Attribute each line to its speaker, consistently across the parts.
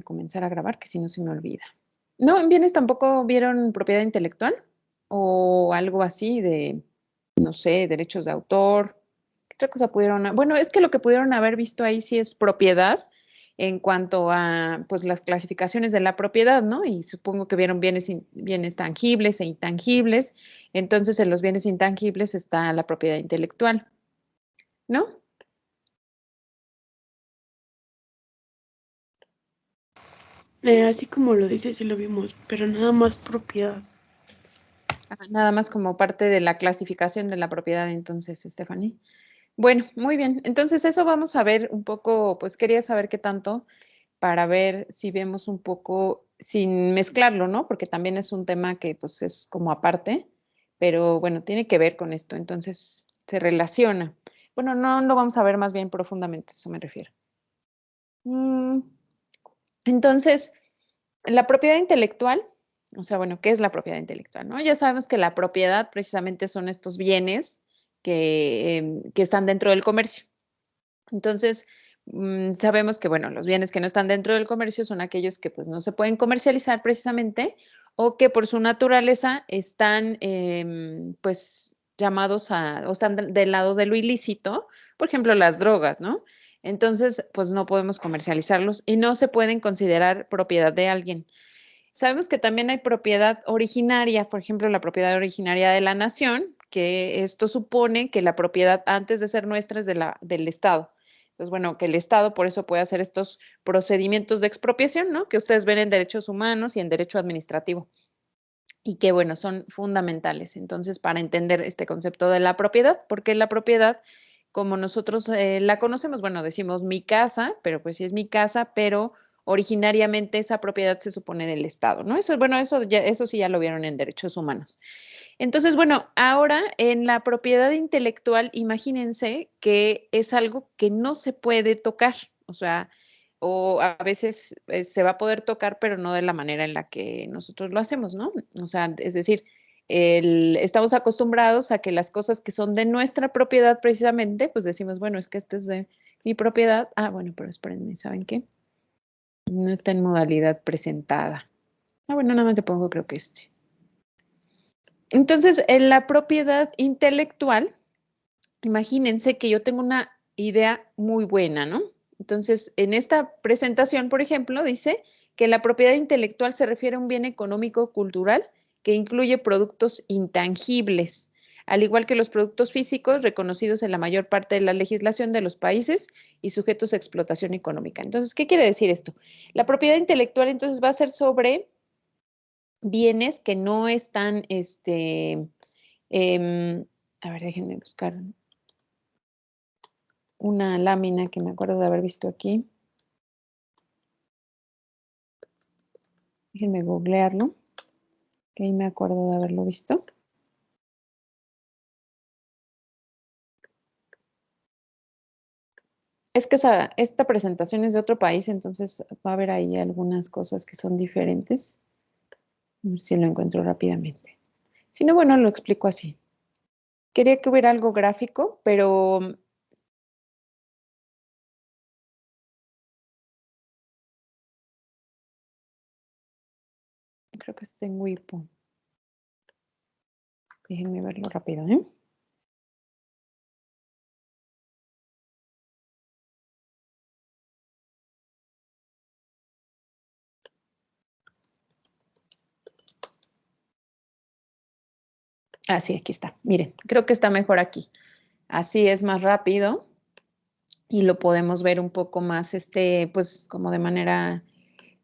Speaker 1: comenzar a grabar, que si no se me olvida. ¿No, en bienes tampoco vieron propiedad intelectual? O algo así de, no sé, derechos de autor. ¿Qué otra cosa pudieron? Bueno, es que lo que pudieron haber visto ahí sí es propiedad en cuanto a, pues, las clasificaciones de la propiedad, ¿no? Y supongo que vieron bienes tangibles e intangibles. Entonces, en los bienes intangibles está la propiedad intelectual, ¿no?
Speaker 2: Así como lo dices, sí lo vimos, pero nada más propiedad.
Speaker 1: Nada más como parte de la clasificación de la propiedad, entonces, Stephanie. Bueno, muy bien. Entonces, eso vamos a ver un poco, pues quería saber qué tanto para ver si vemos un poco sin mezclarlo, ¿no? Porque también es un tema que pues es como aparte, pero bueno, tiene que ver con esto, entonces se relaciona. Bueno, no lo vamos a ver más bien profundamente, a eso me refiero. Mm, Entonces, la propiedad intelectual, o sea, bueno, ¿qué es la propiedad intelectual, no? Ya sabemos que la propiedad precisamente son estos bienes que están dentro del comercio. Entonces, sabemos que, bueno, los bienes que no están dentro del comercio son aquellos que pues no se pueden comercializar precisamente o que por su naturaleza están pues llamados o están del lado de lo ilícito, por ejemplo, las drogas, ¿no? Entonces, pues no podemos comercializarlos y no se pueden considerar propiedad de alguien. Sabemos que también hay propiedad originaria, por ejemplo, la propiedad originaria de la nación, que esto supone que la propiedad antes de ser nuestra es del Estado. Entonces, bueno, que el Estado por eso puede hacer estos procedimientos de expropiación, ¿no? Que ustedes ven en derechos humanos y en derecho administrativo y que, bueno, son fundamentales. Entonces, para entender este concepto de la propiedad, porque la propiedad, como nosotros la conocemos, bueno, decimos mi casa, pero pues sí es mi casa, pero originariamente esa propiedad se supone del Estado, ¿no? Eso, bueno, eso sí ya lo vieron en derechos humanos. Entonces, bueno, ahora en la propiedad intelectual, imagínense que es algo que no se puede tocar, o sea, o a veces se va a poder tocar, pero no de la manera en la que nosotros lo hacemos, ¿no? O sea, es decir, estamos acostumbrados a que las cosas que son de nuestra propiedad precisamente, pues decimos, bueno, es que este es de mi propiedad. Ah, bueno, pero espérenme, ¿saben qué? No está en modalidad presentada. Ah, bueno, nada más le pongo creo que este. Entonces, en la propiedad intelectual, imagínense que yo tengo una idea muy buena, ¿no? Entonces, en esta presentación, por ejemplo, dice que la propiedad intelectual se refiere a un bien económico cultural que incluye productos intangibles, al igual que los productos físicos reconocidos en la mayor parte de la legislación de los países y sujetos a explotación económica. Entonces, ¿qué quiere decir esto? La propiedad intelectual entonces va a ser sobre bienes que no están, a ver, déjenme buscar una lámina que me acuerdo de haber visto aquí. Déjenme googlearlo, que ahí me acuerdo de haberlo visto. Es que esta presentación es de otro país, entonces va a haber ahí algunas cosas que son diferentes. A ver si lo encuentro rápidamente. Si no, bueno, lo explico así. Quería que hubiera algo gráfico, pero creo que está en Wipo. Déjenme verlo rápido, ¿eh? Ah, sí, aquí está. Miren, creo que está mejor aquí. Así es más rápido y lo podemos ver un poco más, pues como de manera,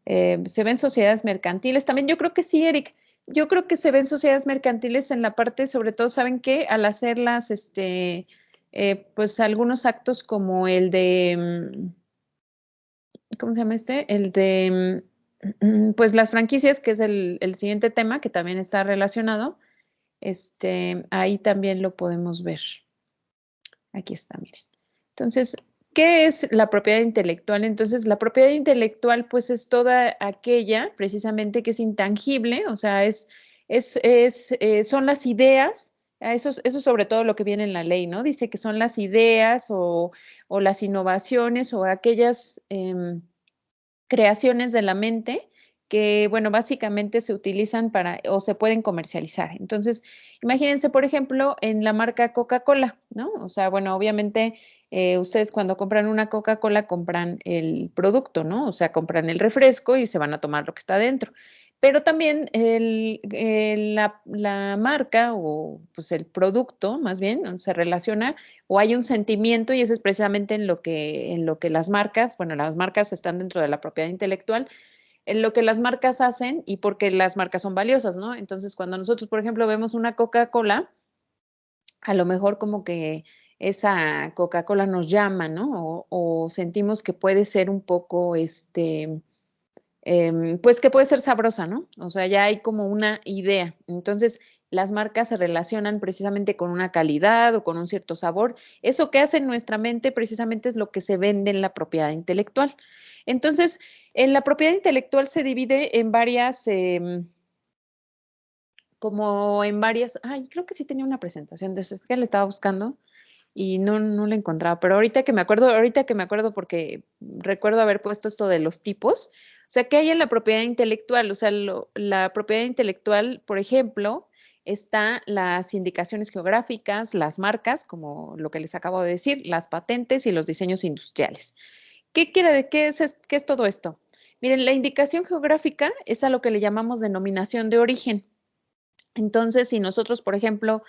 Speaker 1: se ven sociedades mercantiles. También yo creo que sí, Eric, yo creo que se ven sociedades mercantiles en la parte, sobre todo, ¿saben qué? Al hacerlas, pues algunos actos como el de, ¿cómo se llama este? El de, pues las franquicias, que es el siguiente tema, que también está relacionado, ahí también lo podemos ver. Aquí está, miren. Entonces, ¿qué es la propiedad intelectual? Entonces, la propiedad intelectual, pues, es toda aquella precisamente que es intangible, o sea, son las ideas, eso sobre todo lo que viene en la ley, ¿no? Dice que son las ideas o las innovaciones o aquellas creaciones de la mente que, bueno, básicamente se utilizan para o se pueden comercializar. Entonces, imagínense, por ejemplo, en la marca Coca-Cola, ¿no? O sea, bueno, obviamente ustedes cuando compran una Coca-Cola compran el producto, ¿no? O sea, compran el refresco y se van a tomar lo que está dentro. Pero también la marca o pues el producto, más bien, se relaciona o hay un sentimiento y eso es precisamente en lo que las marcas, bueno, las marcas están dentro de la propiedad intelectual, en lo que las marcas hacen y porque las marcas son valiosas, ¿no? Entonces, cuando nosotros, por ejemplo, vemos una Coca-Cola, a lo mejor como que esa Coca-Cola nos llama, ¿no? O sentimos que puede ser un poco, pues que puede ser sabrosa, ¿no? O sea, ya hay como una idea. Entonces, las marcas se relacionan precisamente con una calidad o con un cierto sabor. Eso que hace en nuestra mente precisamente es lo que se vende en la propiedad intelectual. Entonces, en la propiedad intelectual se divide en varias, como en varias, ay, creo que sí tenía una presentación de eso, es que la estaba buscando y no la encontraba, pero ahorita que me acuerdo porque recuerdo haber puesto esto de los tipos, o sea, ¿qué hay en la propiedad intelectual? O sea, la propiedad intelectual, por ejemplo, está las indicaciones geográficas, las marcas, como lo que les acabo de decir, las patentes y los diseños industriales. ¿Qué es todo esto? Miren, la indicación geográfica es a lo que le llamamos denominación de origen. Entonces, si nosotros, por ejemplo,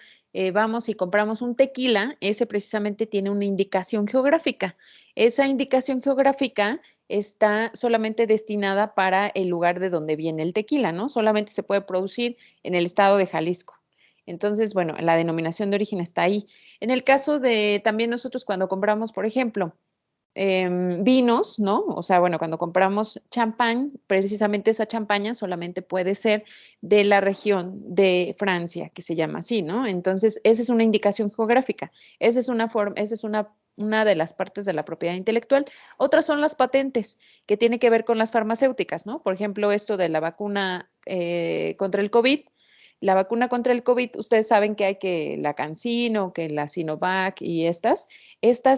Speaker 1: vamos y compramos un tequila, ese precisamente tiene una indicación geográfica. Esa indicación geográfica está solamente destinada para el lugar de donde viene el tequila, ¿no? Solamente se puede producir en el estado de Jalisco. Entonces, bueno, la denominación de origen está ahí. En el caso de también nosotros cuando compramos, por ejemplo, vinos, ¿no? O sea, bueno, cuando compramos champán, precisamente esa champaña solamente puede ser de la región de Francia, que se llama así, ¿no? Entonces, esa es una indicación geográfica. Esa es una forma, esa es una de las partes de la propiedad intelectual. Otras son las patentes, que tiene que ver con las farmacéuticas, ¿no? Por ejemplo, esto de la vacuna contra el COVID. La vacuna contra el COVID, ustedes saben que hay que la CanSino, que la Sinovac y estas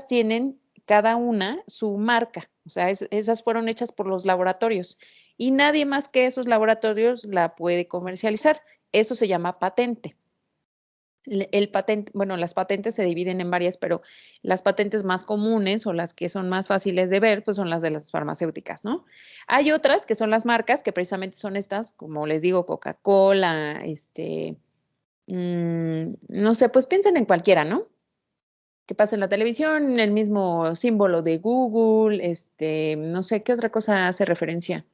Speaker 1: tienen cada una su marca, o sea, esas fueron hechas por los laboratorios y nadie más que esos laboratorios la puede comercializar. Eso se llama patente. El patente, bueno, las patentes se dividen en varias, pero las patentes más comunes o las que son más fáciles de ver, pues son las de las farmacéuticas, ¿no? Hay otras que son las marcas, que precisamente son estas, como les digo, Coca-Cola, no sé, pues piensen en cualquiera, ¿no? Que pasa en la televisión, el mismo símbolo de Google, no sé qué otra cosa hace referencia.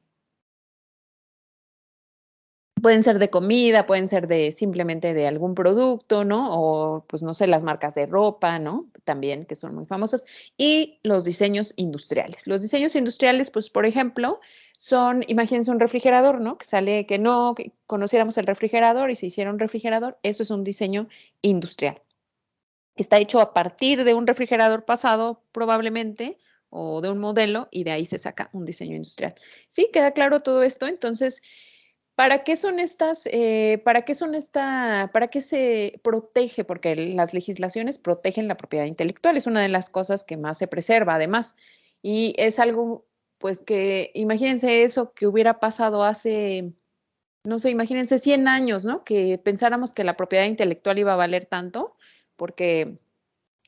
Speaker 1: Pueden ser de comida, pueden ser de simplemente de algún producto, ¿no? O pues no sé, las marcas de ropa, ¿no? También que son muy famosas. Y los diseños industriales. Los diseños industriales, pues por ejemplo, son, imagínense un refrigerador, ¿no? Que sale, que conociéramos el refrigerador y se hiciera un refrigerador, eso es un diseño industrial. Está hecho a partir de un refrigerador pasado, probablemente, o de un modelo, y de ahí se saca un diseño industrial. ¿Sí? ¿Queda claro todo esto? Entonces, ¿para qué son estas, para qué se protege? Porque las legislaciones protegen la propiedad intelectual, es una de las cosas que más se preserva, además, y es algo, pues que, imagínense eso que hubiera pasado hace, no sé, imagínense 100 años, ¿no? Que pensáramos que la propiedad intelectual iba a valer tanto, porque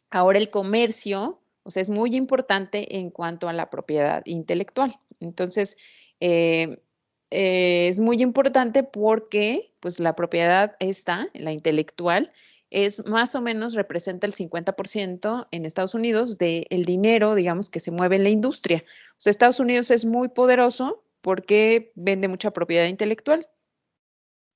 Speaker 1: ahora el comercio, o sea, es muy importante en cuanto a la propiedad intelectual. Entonces, eh, es muy importante porque, pues, la propiedad esta, la intelectual, es más o menos representa el 50% en Estados Unidos del dinero, digamos, que se mueve en la industria. O sea, Estados Unidos es muy poderoso porque vende mucha propiedad intelectual.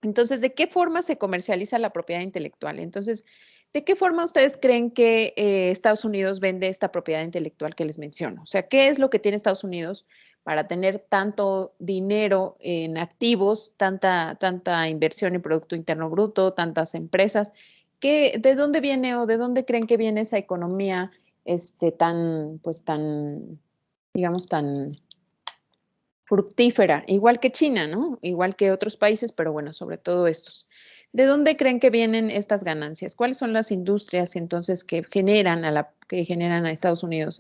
Speaker 1: Entonces, ¿de qué forma se comercializa la propiedad intelectual? Entonces, ¿de qué forma ustedes creen que Estados Unidos vende esta propiedad intelectual que les menciono? O sea, ¿qué es lo que tiene Estados Unidos para tener tanto dinero en activos, tanta inversión en Producto Interno Bruto, tantas empresas? ¿De dónde viene o de dónde creen que viene esa economía tan, digamos, tan fructífera, igual que China, ¿no? Igual que otros países, pero bueno, sobre todo estos. ¿De dónde creen que vienen estas ganancias? ¿Cuáles son las industrias entonces que generan a Estados Unidos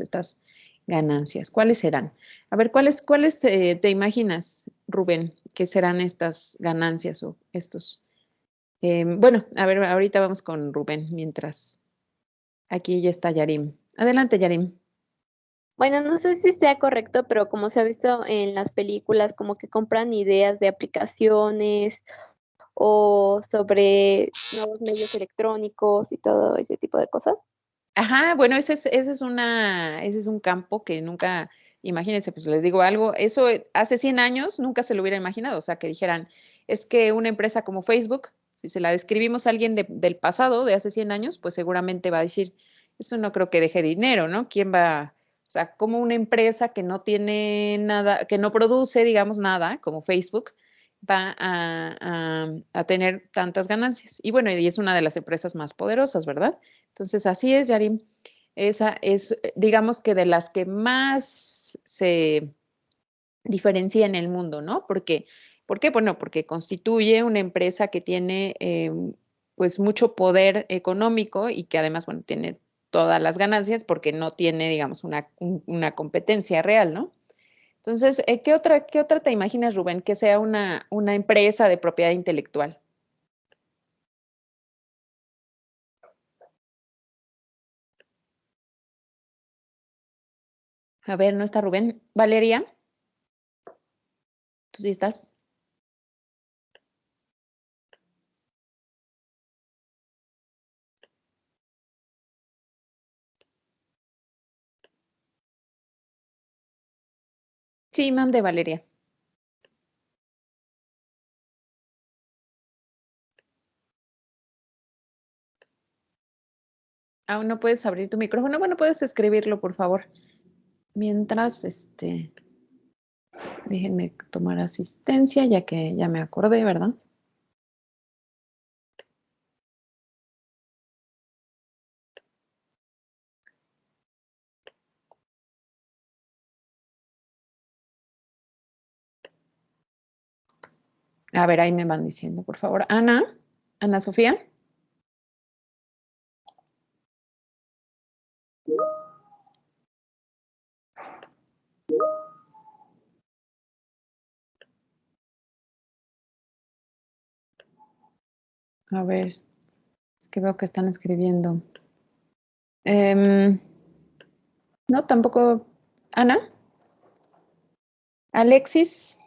Speaker 1: ganancias. ¿Cuáles serán? A ver, ¿cuáles te imaginas, Rubén, que serán estas ganancias o estos? Bueno, a ver, ahorita vamos con Rubén, mientras aquí ya está Yarim. Adelante, Yarim.
Speaker 3: Bueno, no sé si sea correcto, pero como se ha visto en las películas, como que compran ideas de aplicaciones o sobre nuevos medios electrónicos y todo ese tipo de cosas.
Speaker 1: Ajá, bueno, ese es un campo que nunca, imagínense, pues les digo algo, eso hace 100 años nunca se lo hubiera imaginado, o sea, que dijeran, es que una empresa como Facebook, si se la describimos a alguien del pasado, de hace 100 años, pues seguramente va a decir, eso no creo que deje dinero, ¿no? ¿Quién va? O sea, como una empresa que no tiene nada, que no produce, digamos, nada, como Facebook, va a tener tantas ganancias. Y bueno, y es una de las empresas más poderosas, ¿verdad? Entonces, así es, Yarim. Esa es, digamos que de las que más se diferencia en el mundo, ¿no? ¿Por qué? Bueno, porque constituye una empresa que tiene pues mucho poder económico y que además, bueno, tiene todas las ganancias porque no tiene, digamos, una competencia real, ¿no? Entonces, qué otra te imaginas, Rubén, que sea una empresa de propiedad intelectual? A ver, ¿no está Rubén? Valeria, ¿tú sí estás? Sí, mande, Valeria. Aún no puedes abrir tu micrófono. Bueno, puedes escribirlo, por favor. Mientras, déjenme tomar asistencia, ya que ya me acordé, ¿verdad? A ver, ahí me van diciendo, por favor. Ana Sofía. A ver, es que veo que están escribiendo. No, tampoco. Ana. Alexis.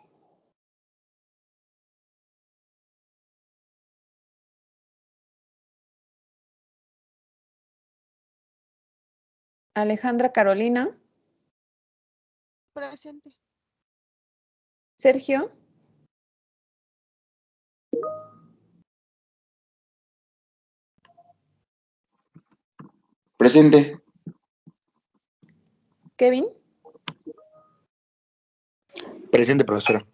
Speaker 1: Alejandra Carolina.
Speaker 4: Presente.
Speaker 1: Sergio.
Speaker 5: Presente.
Speaker 1: Kevin.
Speaker 5: Presente, profesora.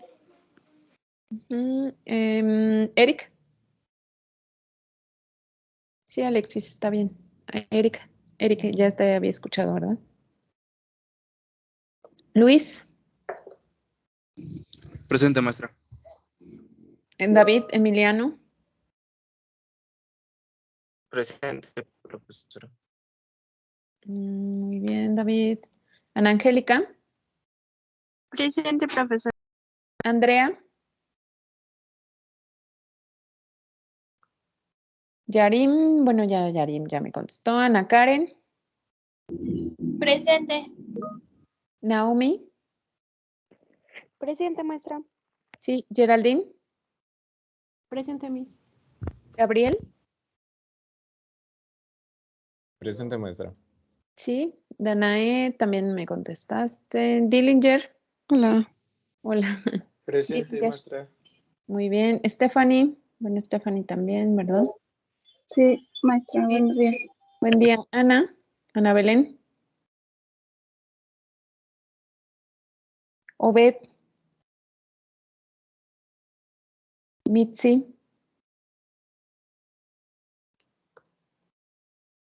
Speaker 1: Eric. Sí, Alexis, está bien. Eric, ya te había escuchado, ¿verdad? Luis.
Speaker 6: Presente, maestra.
Speaker 1: David, Emiliano.
Speaker 7: Presente, profesora.
Speaker 1: Muy bien, David. Ana Angélica.
Speaker 4: Presente, profesor.
Speaker 1: Andrea. Yarim, bueno, ya Yarim ya me contestó. Ana Karen.
Speaker 8: Presente.
Speaker 1: Naomi.
Speaker 3: Presente, maestra.
Speaker 1: Sí, Geraldine.
Speaker 4: Presente, Miss.
Speaker 1: Gabriel.
Speaker 7: Presente, maestra.
Speaker 1: Sí, Danae, también me contestaste. Dillinger.
Speaker 4: Hola.
Speaker 1: Hola.
Speaker 5: Presente,
Speaker 1: Dillinger.
Speaker 5: maestra.
Speaker 1: Muy bien. Stephanie. Bueno, Stephanie también, ¿verdad?
Speaker 8: Sí, maestra, buenos días.
Speaker 1: Buen día. Ana Belén. Obed. Mitzi.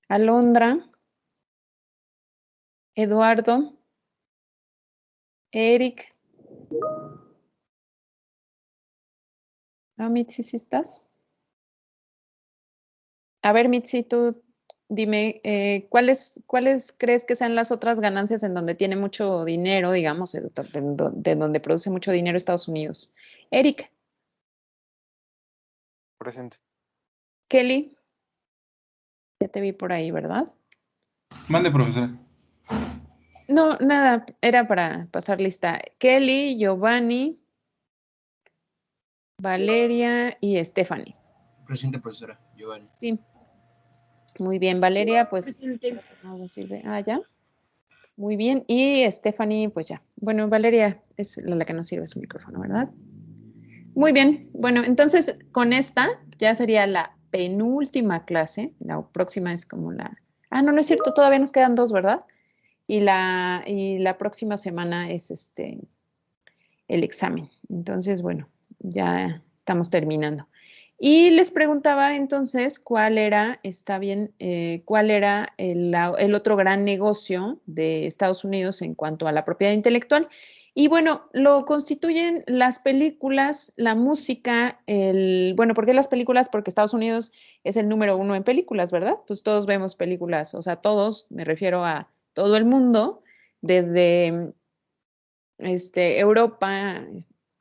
Speaker 1: Alondra. Eduardo. Eric. Mitzi, ¿sí estás? A ver, Mitzi, tú dime, ¿cuáles crees que sean las otras ganancias en donde tiene mucho dinero, digamos, de donde produce mucho dinero Estados Unidos? Eric,
Speaker 7: Presente.
Speaker 1: Kelly, ya te vi por ahí, ¿verdad?
Speaker 6: Mande, profesora.
Speaker 1: No, nada, era para pasar lista. Kelly, Giovanni, Valeria y Stephanie.
Speaker 5: Presente, profesora. Giovanni.
Speaker 1: Sí. Muy bien, Valeria, pues
Speaker 2: Presente.
Speaker 1: no sirve. Ah, ya. Muy bien. Y Stephanie, pues ya. Bueno, Valeria es la que nos sirve su micrófono, ¿verdad? Muy bien. Bueno, entonces con esta ya sería la penúltima clase. La próxima es como la... Ah, no, no es cierto, todavía nos quedan 2, ¿verdad? Y la próxima semana es el examen. Entonces, bueno, ya estamos terminando. Y les preguntaba entonces cuál era, está bien, cuál era el otro gran negocio de Estados Unidos en cuanto a la propiedad intelectual. Y bueno, lo constituyen las películas, la música, bueno, ¿por qué las películas? Porque Estados Unidos es el número 1 en películas, ¿verdad? Pues todos vemos películas, o sea, todos, me refiero a todo el mundo, desde Europa,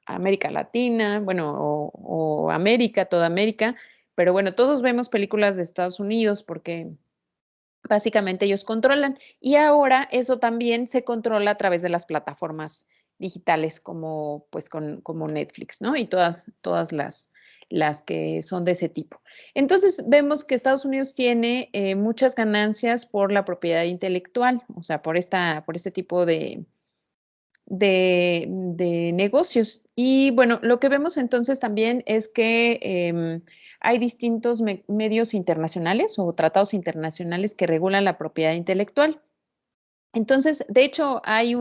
Speaker 1: América Latina, bueno, o América, toda América, pero bueno, todos vemos películas de Estados Unidos porque básicamente ellos controlan. Y ahora eso también se controla a través de las plataformas digitales como, pues, como Netflix, ¿no? Y todas las que son de ese tipo. Entonces vemos que Estados Unidos tiene muchas ganancias por la propiedad intelectual, o sea, por este tipo de negocios. Y bueno, lo que vemos entonces también es que hay distintos medios internacionales o tratados internacionales que regulan la propiedad intelectual. Entonces, de hecho, hay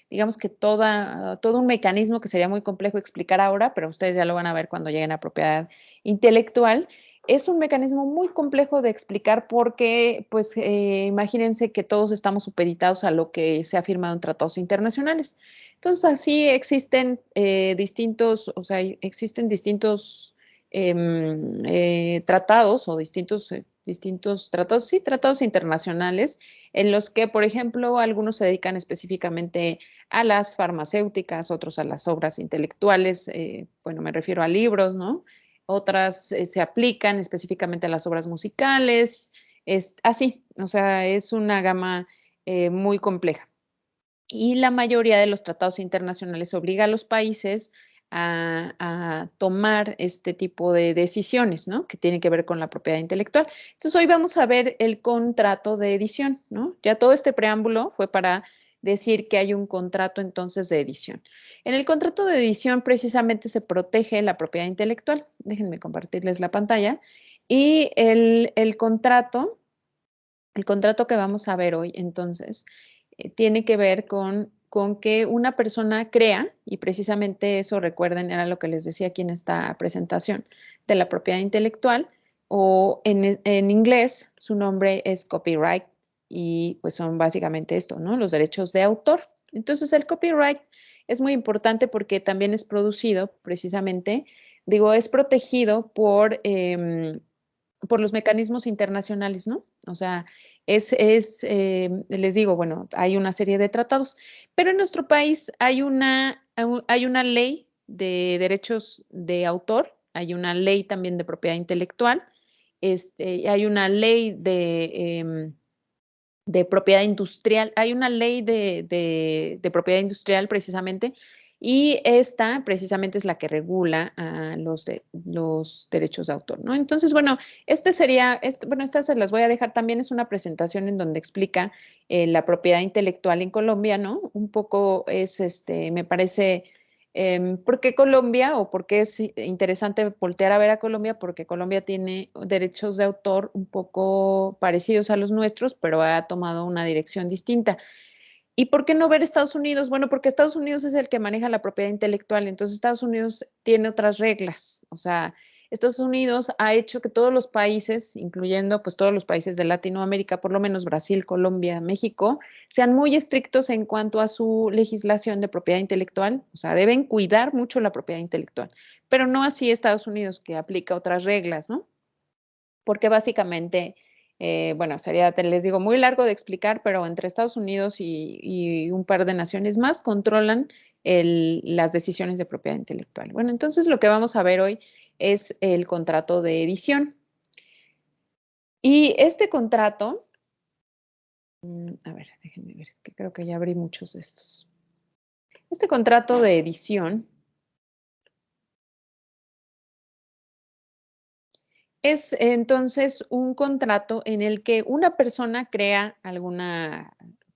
Speaker 1: digamos que todo un mecanismo que sería muy complejo explicar ahora, pero ustedes ya lo van a ver cuando lleguen a propiedad intelectual. Es un mecanismo muy complejo de explicar porque, pues, imagínense que todos estamos supeditados a lo que se ha firmado en tratados internacionales. Entonces, así existen o sea, existen distintos tratados o distintos tratados, sí, tratados internacionales en los que, por ejemplo, algunos se dedican específicamente a las farmacéuticas, otros a las obras intelectuales, bueno, me refiero a libros, ¿no? Otras se aplican específicamente a las obras musicales, es así, o sea, es una gama muy compleja. Y la mayoría de los tratados internacionales obliga a los países a tomar este tipo de decisiones, ¿no? Que tienen que ver con la propiedad intelectual. Entonces, hoy vamos a ver el contrato de edición, ¿no? Ya todo este preámbulo fue para decir que hay un contrato entonces de edición. En el contrato de edición precisamente se protege la propiedad intelectual. Déjenme compartirles la pantalla. Y el contrato que vamos a ver hoy entonces tiene que ver con que una persona crea, y precisamente eso, recuerden, era lo que les decía aquí en esta presentación de la propiedad intelectual, o en inglés su nombre es copyright, y pues son básicamente esto, ¿no? Los derechos de autor. Entonces el copyright es muy importante porque también es producido precisamente, digo, es protegido por los mecanismos internacionales, ¿no? O sea, les digo, bueno, hay una serie de tratados, pero en nuestro país hay una ley de derechos de autor, hay una ley también de propiedad intelectual, hay una ley de propiedad industrial, hay una ley de propiedad industrial precisamente, y esta precisamente es la que regula los derechos de autor, ¿no? Entonces, bueno, estas se las voy a dejar también, es una presentación en donde explica la propiedad intelectual en Colombia, ¿no? Un poco me parece, ¿por qué Colombia o por qué es interesante voltear a ver a Colombia? Porque Colombia tiene derechos de autor un poco parecidos a los nuestros, pero ha tomado una dirección distinta. ¿Y por qué no ver Estados Unidos? Bueno, porque Estados Unidos es el que maneja la propiedad intelectual, entonces Estados Unidos tiene otras reglas, o sea, Estados Unidos ha hecho que todos los países, incluyendo pues todos los países de Latinoamérica, por lo menos Brasil, Colombia, México, sean muy estrictos en cuanto a su legislación de propiedad intelectual, o sea, deben cuidar mucho la propiedad intelectual, pero no así Estados Unidos, que aplica otras reglas, ¿no? porque básicamente, bueno, sería, les digo, muy largo de explicar, pero entre Estados Unidos y un par de naciones más controlan las decisiones de propiedad intelectual. Bueno, entonces lo que vamos a ver hoy es el contrato de edición. Y este contrato, a ver, déjenme ver, es que creo que ya abrí muchos de estos. Este contrato de edición es entonces un contrato en el que una persona crea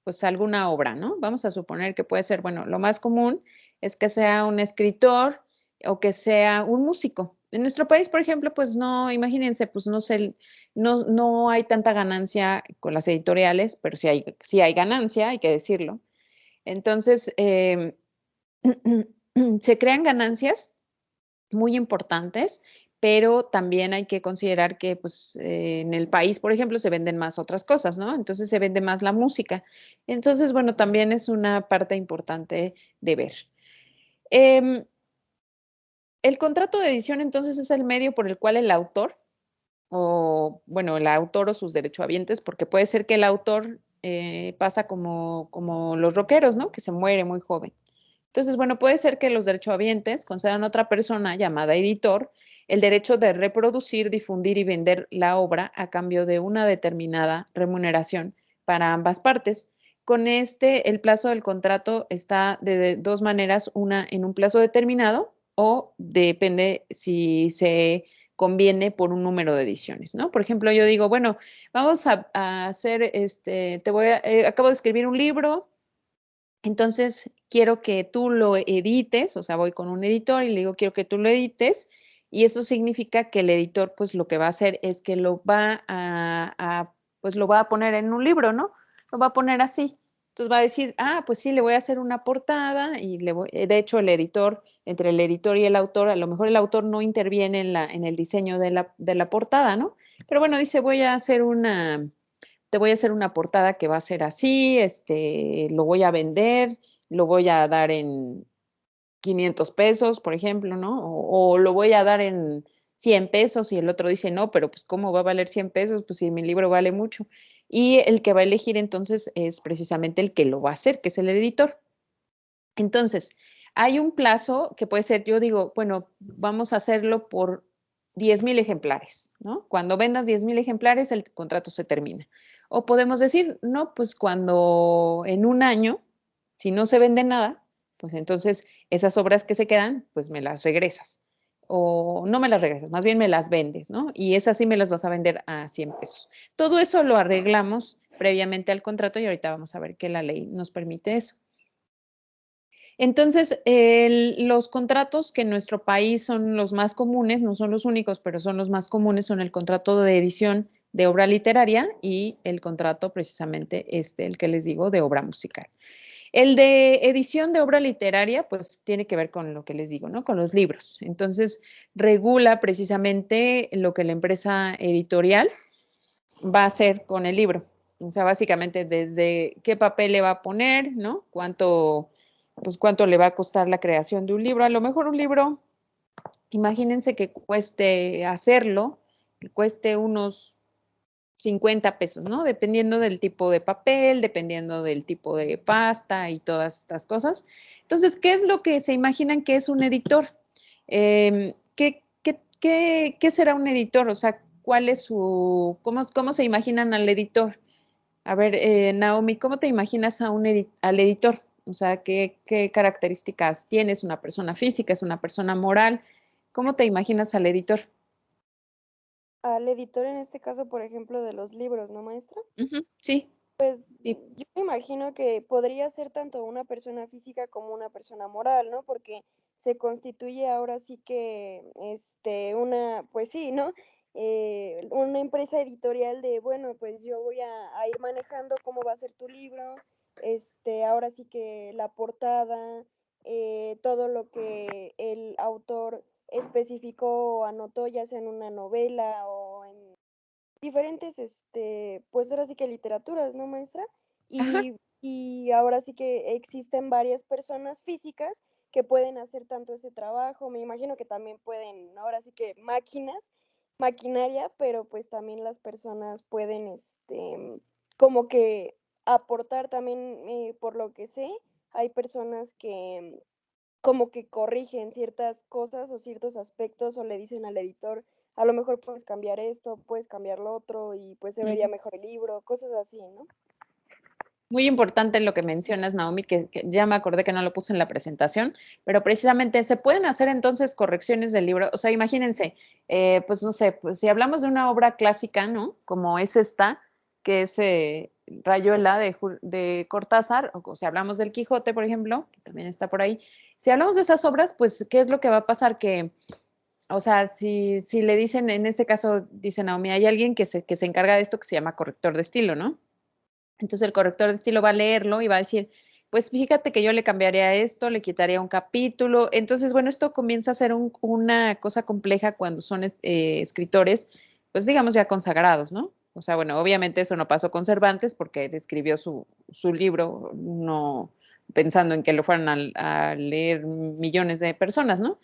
Speaker 1: pues alguna obra, ¿no? Vamos a suponer que puede ser, bueno, lo más común es que sea un escritor o que sea un músico. En nuestro país, por ejemplo, pues no, imagínense, pues no sé, no hay tanta ganancia con las editoriales, pero sí hay ganancia, hay que decirlo. Entonces, se crean ganancias muy importantes, pero también hay que considerar que pues, en el país, por ejemplo, se venden más otras cosas, ¿no? Entonces se vende más la música. Entonces, bueno, también es una parte importante de ver. Em, el contrato de edición, entonces, es el medio por el cual el autor, o bueno, el autor o sus derechohabientes, porque puede ser que el autor pasa como los rockeros, ¿no? Que se muere muy joven. Entonces, bueno, puede ser que los derechohabientes concedan a otra persona llamada editor el derecho de reproducir, difundir y vender la obra a cambio de una determinada remuneración para ambas partes. Con el plazo del contrato está de dos maneras, una en un plazo determinado o depende si se conviene por un número de ediciones, ¿no? Por ejemplo, yo digo, bueno, vamos a hacer, acabo de escribir un libro, entonces, quiero que tú lo edites, o sea, voy con un editor y le digo, quiero que tú lo edites, y eso significa que el editor, pues, lo que va a hacer es que pues, lo va a poner en un libro, ¿no? Lo va a poner así. Entonces va a decir, pues sí, le voy a hacer una portada y de hecho, entre el editor y el autor, a lo mejor el autor no interviene en el diseño de la portada, ¿no? Pero bueno, dice, te voy a hacer una portada que va a ser así, lo voy a vender, lo voy a dar en 500 pesos, por ejemplo, ¿no? O lo voy a dar en 100 pesos y el otro dice, no, pero pues ¿cómo va a valer 100 pesos? Pues si mi libro vale mucho. Y el que va a elegir entonces es precisamente el que lo va a hacer, que es el editor. Entonces, hay un plazo que puede ser, yo digo, bueno, vamos a hacerlo por 10,000 ejemplares, ¿no? Cuando vendas 10,000 ejemplares, el contrato se termina. O podemos decir, no, pues cuando en un año, si no se vende nada, pues entonces esas obras que se quedan, pues me las regresas. O no me las regresas, más bien me las vendes, ¿no? Y esas sí me las vas a vender a 100 pesos. Todo eso lo arreglamos previamente al contrato y ahorita vamos a ver que la ley nos permite eso. Entonces, los contratos que en nuestro país son los más comunes, no son los únicos, pero son los más comunes, son el contrato de edición de obra literaria y el contrato precisamente el que les digo, de obra musical. El de edición de obra literaria, pues tiene que ver con lo que les digo, ¿no? Con los libros. Entonces, regula precisamente lo que la empresa editorial va a hacer con el libro. O sea, básicamente desde qué papel le va a poner, ¿no? Cuánto le va a costar la creación de un libro. A lo mejor un libro, imagínense que cueste hacerlo, que cueste unos 50 pesos, ¿no? Dependiendo del tipo de papel, dependiendo del tipo de pasta y todas estas cosas. Entonces, ¿qué es lo que se imaginan que es un editor? ¿Qué será un editor? O sea, ¿cuál es cómo se imaginan al editor? A ver, Naomi, ¿cómo te imaginas al editor? O sea, ¿qué características tiene? ¿Es una persona física? ¿Es una persona moral? ¿Cómo te imaginas al editor?
Speaker 9: Al editor en este caso, por ejemplo, de los libros, ¿no, maestra?
Speaker 1: Ujú, sí,
Speaker 9: Pues
Speaker 1: sí.
Speaker 9: yo me imagino que podría ser tanto una persona física como una persona moral, ¿no? Porque se constituye ahora sí que, pues sí, ¿no? Una empresa editorial de, bueno, pues yo voy a ir manejando cómo va a ser tu libro, ahora sí que la portada, todo lo que el autor especificó o anotó, ya sea en una novela o en diferentes, pues ahora sí que literaturas, ¿no, maestra?
Speaker 1: Ajá.
Speaker 9: Y ahora sí que existen varias personas físicas que pueden hacer tanto ese trabajo, me imagino que también pueden, ahora sí que máquinas, maquinaria, pero pues también las personas pueden, como que aportar también, por lo que sé, hay personas que como que corrigen ciertas cosas o ciertos aspectos o le dicen al editor, a lo mejor puedes cambiar esto, puedes cambiar lo otro y pues se vería mejor el libro, cosas así, ¿no?
Speaker 1: Muy importante lo que mencionas, Naomi, que ya me acordé que no lo puse en la presentación, pero precisamente se pueden hacer entonces correcciones del libro. O sea, imagínense, pues no sé, pues si hablamos de una obra clásica, ¿no? Como es esta, que es Rayuela de Cortázar, o si hablamos del Quijote, por ejemplo, que también está por ahí. Si hablamos de esas obras, pues, ¿qué es lo que va a pasar? Que, o sea, si le dicen, en este caso, dice Naomi, hay alguien que se encarga de esto que se llama corrector de estilo, ¿no? Entonces el corrector de estilo va a leerlo y va a decir, pues fíjate que yo le cambiaría esto, le quitaría un capítulo. Entonces, bueno, esto comienza a ser una cosa compleja cuando son escritores, pues digamos ya consagrados, ¿no? O sea, bueno, obviamente eso no pasó con Cervantes porque él escribió su libro no pensando en que lo fueran a leer millones de personas, ¿no?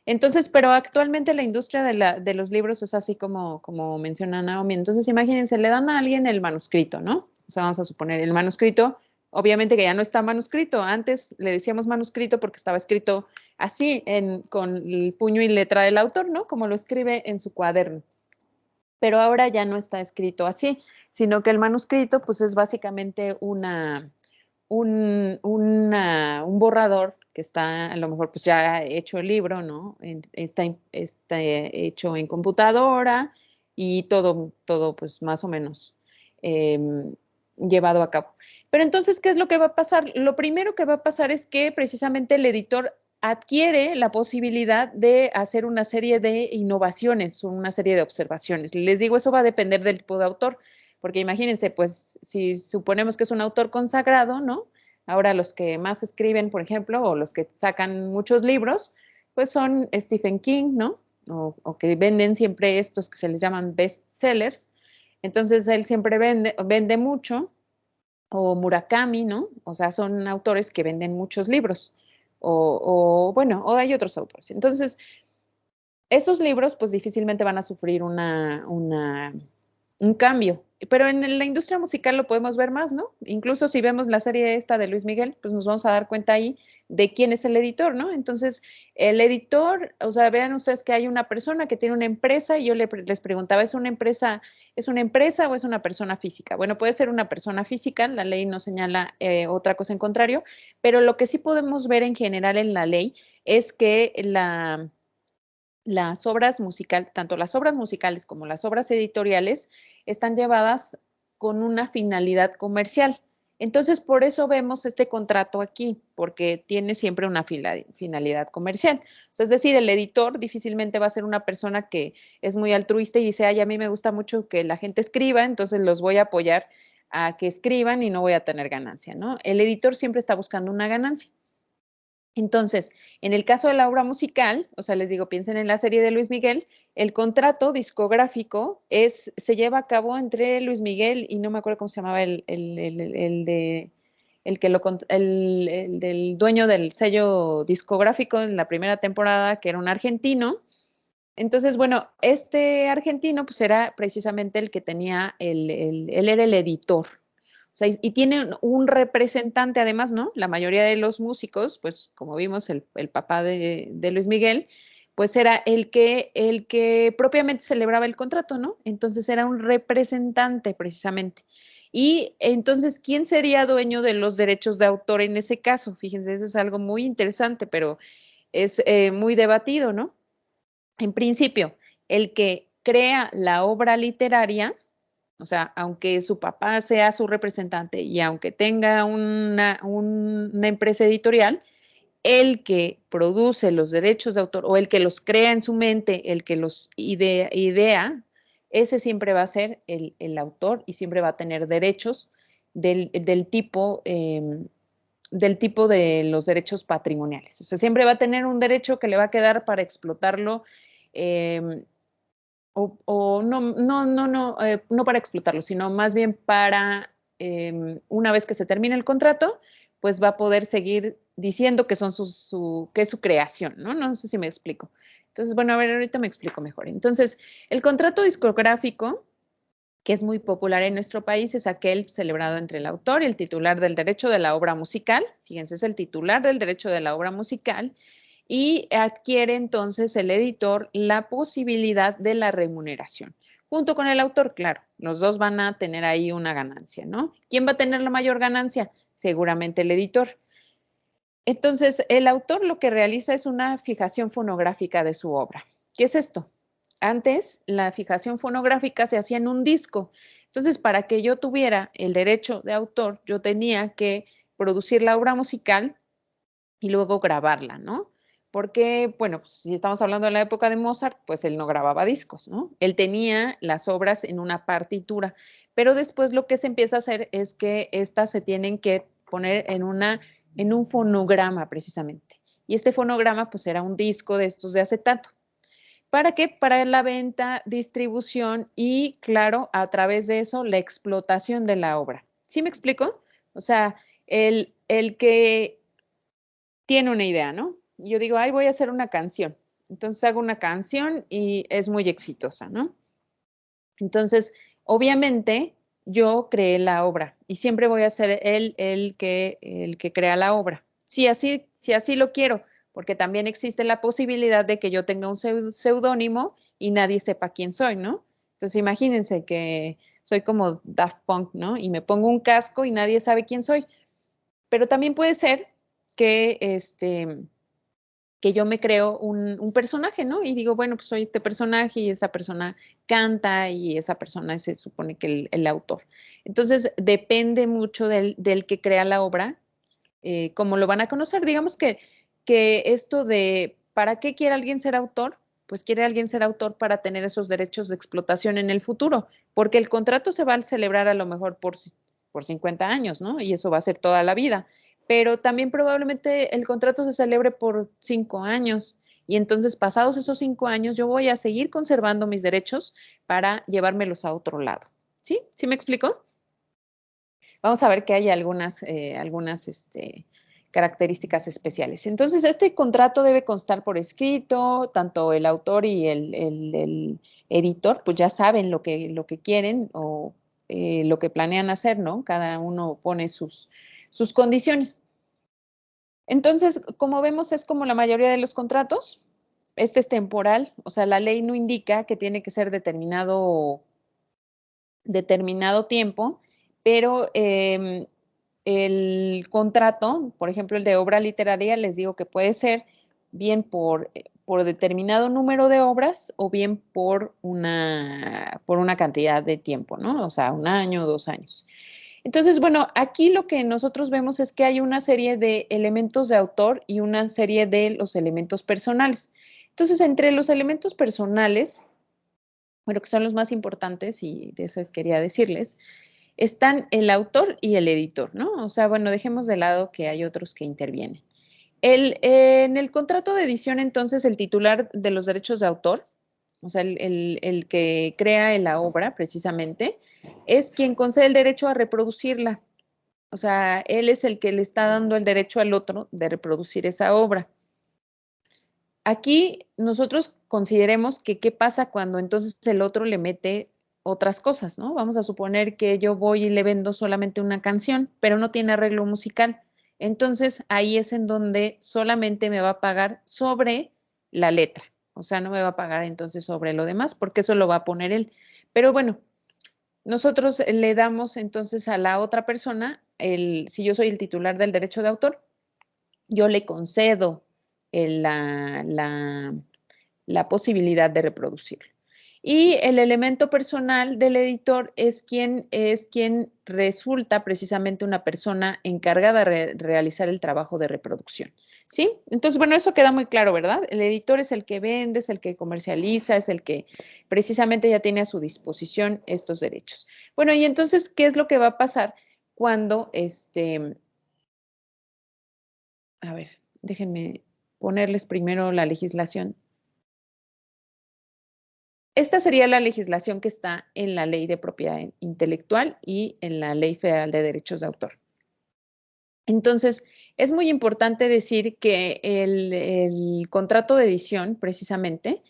Speaker 1: Entonces, pero actualmente la industria de los libros es así como menciona Naomi. Entonces, imagínense, le dan a alguien el manuscrito, ¿no? O sea, vamos a suponer el manuscrito, obviamente que ya no está manuscrito. Antes le decíamos manuscrito porque estaba escrito así, con el puño y letra del autor, ¿no? Como lo escribe en su cuaderno. Pero ahora ya no está escrito así, sino que el manuscrito, pues es básicamente un borrador que está a lo mejor pues ya hecho el libro, ¿no? Está hecho en computadora y todo pues más o menos llevado a cabo. Pero entonces, ¿qué es lo que va a pasar? Lo primero que va a pasar es que precisamente el editor adquiere la posibilidad de hacer una serie de innovaciones o una serie de observaciones. Les digo, eso va a depender del tipo de autor, porque imagínense, pues si suponemos que es un autor consagrado, ¿no? Ahora los que más escriben, por ejemplo, o los que sacan muchos libros, pues son Stephen King, ¿no? O que venden siempre estos que se les llaman best sellers. Entonces él siempre vende mucho, o Murakami, ¿no? O sea, son autores que venden muchos libros. Bueno, o hay otros autores. Entonces, esos libros pues difícilmente van a sufrir un cambio. Pero en la industria musical lo podemos ver más, ¿no? Incluso si vemos la serie esta de Luis Miguel, pues nos vamos a dar cuenta ahí de quién es el editor, ¿no? Entonces, el editor, o sea, vean ustedes que hay una persona que tiene una empresa y yo les preguntaba, ¿es una empresa o es una persona física? Bueno, puede ser una persona física, la ley no señala otra cosa en contrario, pero lo que sí podemos ver en general en la ley es que las obras musicales, tanto las obras musicales como las obras editoriales, están llevadas con una finalidad comercial. Entonces, por eso vemos este contrato aquí, porque tiene siempre una finalidad comercial. O sea, es decir, el editor difícilmente va a ser una persona que es muy altruista y dice, ay, a mí me gusta mucho que la gente escriba, entonces los voy a apoyar a que escriban y no voy a tener ganancia, ¿no? El editor siempre está buscando una ganancia. Entonces, en el caso de la obra musical, o sea, les digo, piensen en la serie de Luis Miguel, el contrato discográfico se lleva a cabo entre Luis Miguel y no me acuerdo cómo se llamaba el del dueño del sello discográfico en la primera temporada, que era un argentino. Entonces, bueno, este argentino pues era precisamente el que tenía, él era el editor. O sea, y tiene un representante además, ¿no? La mayoría de los músicos, pues como vimos, el papá de Luis Miguel, pues era el que propiamente celebraba el contrato, ¿no? Entonces era un representante precisamente. Y entonces, ¿quién sería dueño de los derechos de autor en ese caso? Fíjense, eso es algo muy interesante, pero es muy debatido, ¿no? En principio, el que crea la obra literaria, o sea, aunque su papá sea su representante y aunque tenga una empresa editorial, el que produce los derechos de autor o el que los crea en su mente, el que los idea, ese siempre va a ser el autor y siempre va a tener derechos del tipo de los derechos patrimoniales. O sea, siempre va a tener un derecho que le va a quedar para explotarlo. eh, o no para explotarlo, sino más bien para, una vez que se termine el contrato, pues va a poder seguir diciendo que son que es su creación, ¿no? No sé si me explico. Entonces, bueno, a ver, ahorita me explico mejor. Entonces, el contrato discográfico, que es muy popular en nuestro país, es aquel celebrado entre el autor y el titular del derecho de la obra musical. Fíjense, es el titular del derecho de la obra musical y adquiere entonces el editor la posibilidad de la remuneración. Junto con el autor, claro, los dos van a tener ahí una ganancia, ¿no? ¿Quién va a tener la mayor ganancia? Seguramente el editor. Entonces, el autor lo que realiza es una fijación fonográfica de su obra. ¿Qué es esto? Antes, la fijación fonográfica se hacía en un disco. Entonces, para que yo tuviera el derecho de autor, yo tenía que producir la obra musical y luego grabarla, ¿no? Porque, bueno, pues, si estamos hablando de la época de Mozart, pues él no grababa discos, ¿no? Él tenía las obras en una partitura, pero después lo que se empieza a hacer es que estas se tienen que poner en un fonograma precisamente. Y este fonograma, pues era un disco de estos de acetato. ¿Para qué? Para la venta, distribución y, claro, a través de eso, la explotación de la obra. ¿Sí me explico? O sea, el que tiene una idea, ¿no? Yo digo, ay, voy a hacer una canción. Entonces hago una canción y es muy exitosa, ¿no? Entonces, obviamente, yo creé la obra y siempre voy a ser el que crea la obra. Si así lo quiero, porque también existe la posibilidad de que yo tenga un seudónimo y nadie sepa quién soy, ¿no? Entonces, imagínense que soy como Daft Punk, ¿no? Y me pongo un casco y nadie sabe quién soy. Pero también puede ser que, que yo me creo un personaje, ¿no? Y digo, bueno, pues soy este personaje y esa persona canta y esa persona se supone que el autor. Entonces, depende mucho del que crea la obra, cómo lo van a conocer. Digamos que esto de, ¿para qué quiere alguien ser autor? Pues quiere alguien ser autor para tener esos derechos de explotación en el futuro, porque el contrato se va a celebrar a lo mejor por 50 años, ¿no? Y eso va a ser toda la vida, pero también probablemente el contrato se celebre por 5 años. Y entonces, pasados esos 5 años, yo voy a seguir conservando mis derechos para llevármelos a otro lado. ¿Sí? ¿Sí me explico? Vamos a ver que hay algunas características especiales. Entonces, este contrato debe constar por escrito, tanto el autor y el editor, pues ya saben lo que quieren o lo que planean hacer, ¿no? Cada uno pone sus condiciones. Entonces, como vemos, es como la mayoría de los contratos. Este es temporal, o sea, la ley no indica que tiene que ser determinado tiempo, pero el contrato, por ejemplo, el de obra literaria, les digo que puede ser bien por determinado número de obras o bien por una cantidad de tiempo, ¿no? O sea, 1 año, 2 años. Entonces, bueno, aquí lo que nosotros vemos es que hay una serie de elementos de autor y una serie de los elementos personales. Entonces, entre los elementos personales, bueno, que son los más importantes y de eso quería decirles, están el autor y el editor, ¿no? O sea, bueno, dejemos de lado que hay otros que intervienen. En el contrato de edición, entonces, el titular de los derechos de autor, o sea, el que crea la obra precisamente, es quien concede el derecho a reproducirla. O sea, él es el que le está dando el derecho al otro de reproducir esa obra. Aquí nosotros consideremos que qué pasa cuando entonces el otro le mete otras cosas, ¿no? Vamos a suponer que yo voy y le vendo solamente una canción, pero no tiene arreglo musical. Entonces ahí es en donde solamente me va a pagar sobre la letra. O sea, no me va a pagar entonces sobre lo demás, porque eso lo va a poner él. Pero bueno, nosotros le damos entonces a la otra persona, si yo soy el titular del derecho de autor, yo le concedo la posibilidad de reproducirlo. Y el elemento personal del editor es quien resulta precisamente una persona encargada de realizar el trabajo de reproducción. ¿Sí? Entonces, bueno, eso queda muy claro, ¿verdad? El editor es el que vende, es el que comercializa, es el que precisamente ya tiene a su disposición estos derechos. Bueno, y entonces, ¿qué es lo que va a pasar cuando a ver, déjenme ponerles primero la legislación. Esta sería la legislación que está en la Ley de Propiedad Intelectual y en la Ley Federal de Derechos de Autor. Entonces, es muy importante decir que el contrato de edición, precisamente,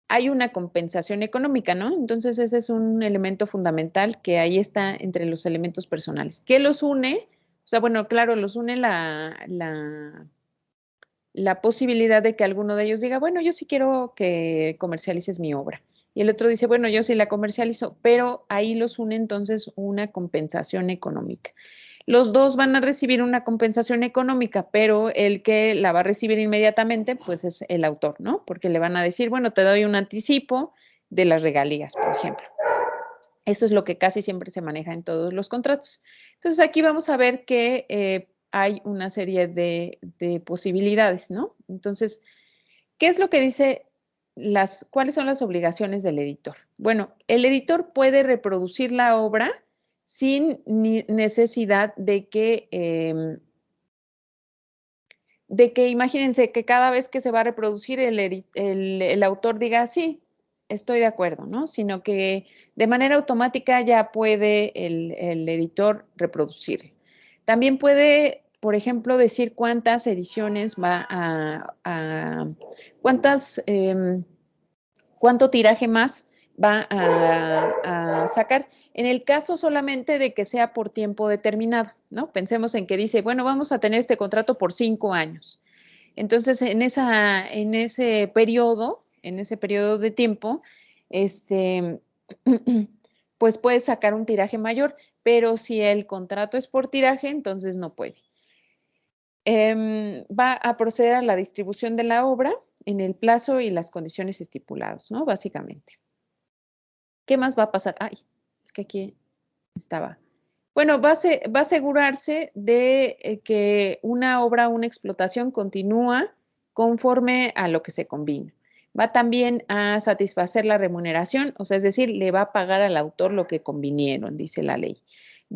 Speaker 1: hay una compensación económica, ¿no? Entonces, ese es un elemento fundamental que ahí está entre los elementos personales. ¿Qué los une? O sea, bueno, claro, los une la posibilidad de que alguno de ellos diga, bueno, yo sí quiero que comercialices mi obra. Y el otro dice, bueno, yo sí la comercializo, pero ahí los une entonces una compensación económica. Los dos van a recibir una compensación económica, pero el que la va a recibir inmediatamente, pues es el autor, ¿no? Porque le van a decir, bueno, te doy un anticipo de las regalías, por ejemplo. Eso es lo que casi siempre se maneja en todos los contratos. Entonces, aquí vamos a ver que hay una serie de posibilidades, ¿no? Entonces, ¿qué es lo que dice cuáles son las obligaciones del editor? Bueno, el editor puede reproducir la obra sin necesidad de que imagínense que cada vez que se va a reproducir el autor diga, sí, estoy de acuerdo, ¿no? Sino que de manera automática ya puede el editor reproducir. También puede, por ejemplo, decir cuántas ediciones va cuánto tiraje más va a sacar. En el caso solamente de que sea por tiempo determinado, ¿no? Pensemos en que dice, bueno, vamos a tener este contrato por 5 años. Entonces, en ese periodo de tiempo, pues puede sacar un tiraje mayor, pero si el contrato es por tiraje, entonces no puede. Va a proceder a la distribución de la obra en el plazo y las condiciones estipulados, ¿no? Básicamente. ¿Qué más va a pasar? Ay, es que aquí estaba. Bueno, va a asegurarse de que una obra, una explotación continúa conforme a lo que se convino. Va también a satisfacer la remuneración, o sea, es decir, le va a pagar al autor lo que convinieron, dice la ley.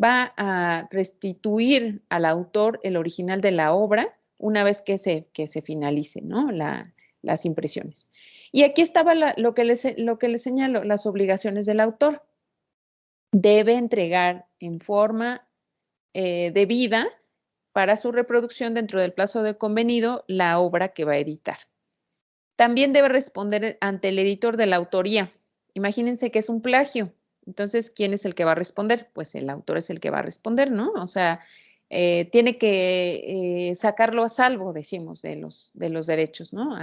Speaker 1: Va a restituir al autor el original de la obra una vez que se finalice, ¿no? Las impresiones. Y aquí estaba lo que les señalo, las obligaciones del autor. Debe entregar en forma debida para su reproducción dentro del plazo de convenido la obra que va a editar. También debe responder ante el editor de la autoría. Imagínense que es un plagio. Entonces, ¿quién es el que va a responder? Pues el autor es el que va a responder, ¿no? O sea, tiene que sacarlo a salvo, decimos, de los derechos, ¿no?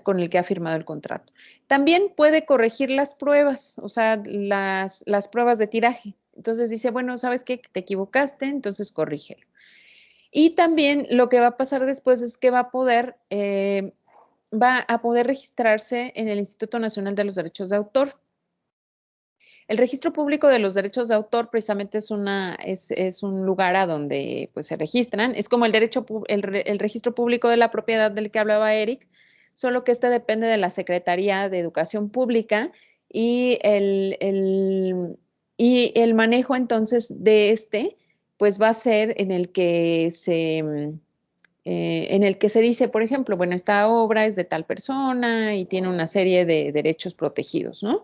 Speaker 1: Con el que ha firmado el contrato. También puede corregir las pruebas, o sea, las pruebas de tiraje. Entonces dice, bueno, ¿sabes qué? Te equivocaste, entonces corrígelo. Y también lo que va a pasar después es que va a poder registrarse en el Instituto Nacional de los Derechos de Autor. El registro público de los derechos de autor precisamente es un lugar a donde pues, se registran. Es como el registro público de la propiedad del que hablaba Eric, solo que este depende de la Secretaría de Educación Pública y el manejo entonces de pues va a ser en el que se dice, por ejemplo, bueno, esta obra es de tal persona y tiene una serie de derechos protegidos, ¿no?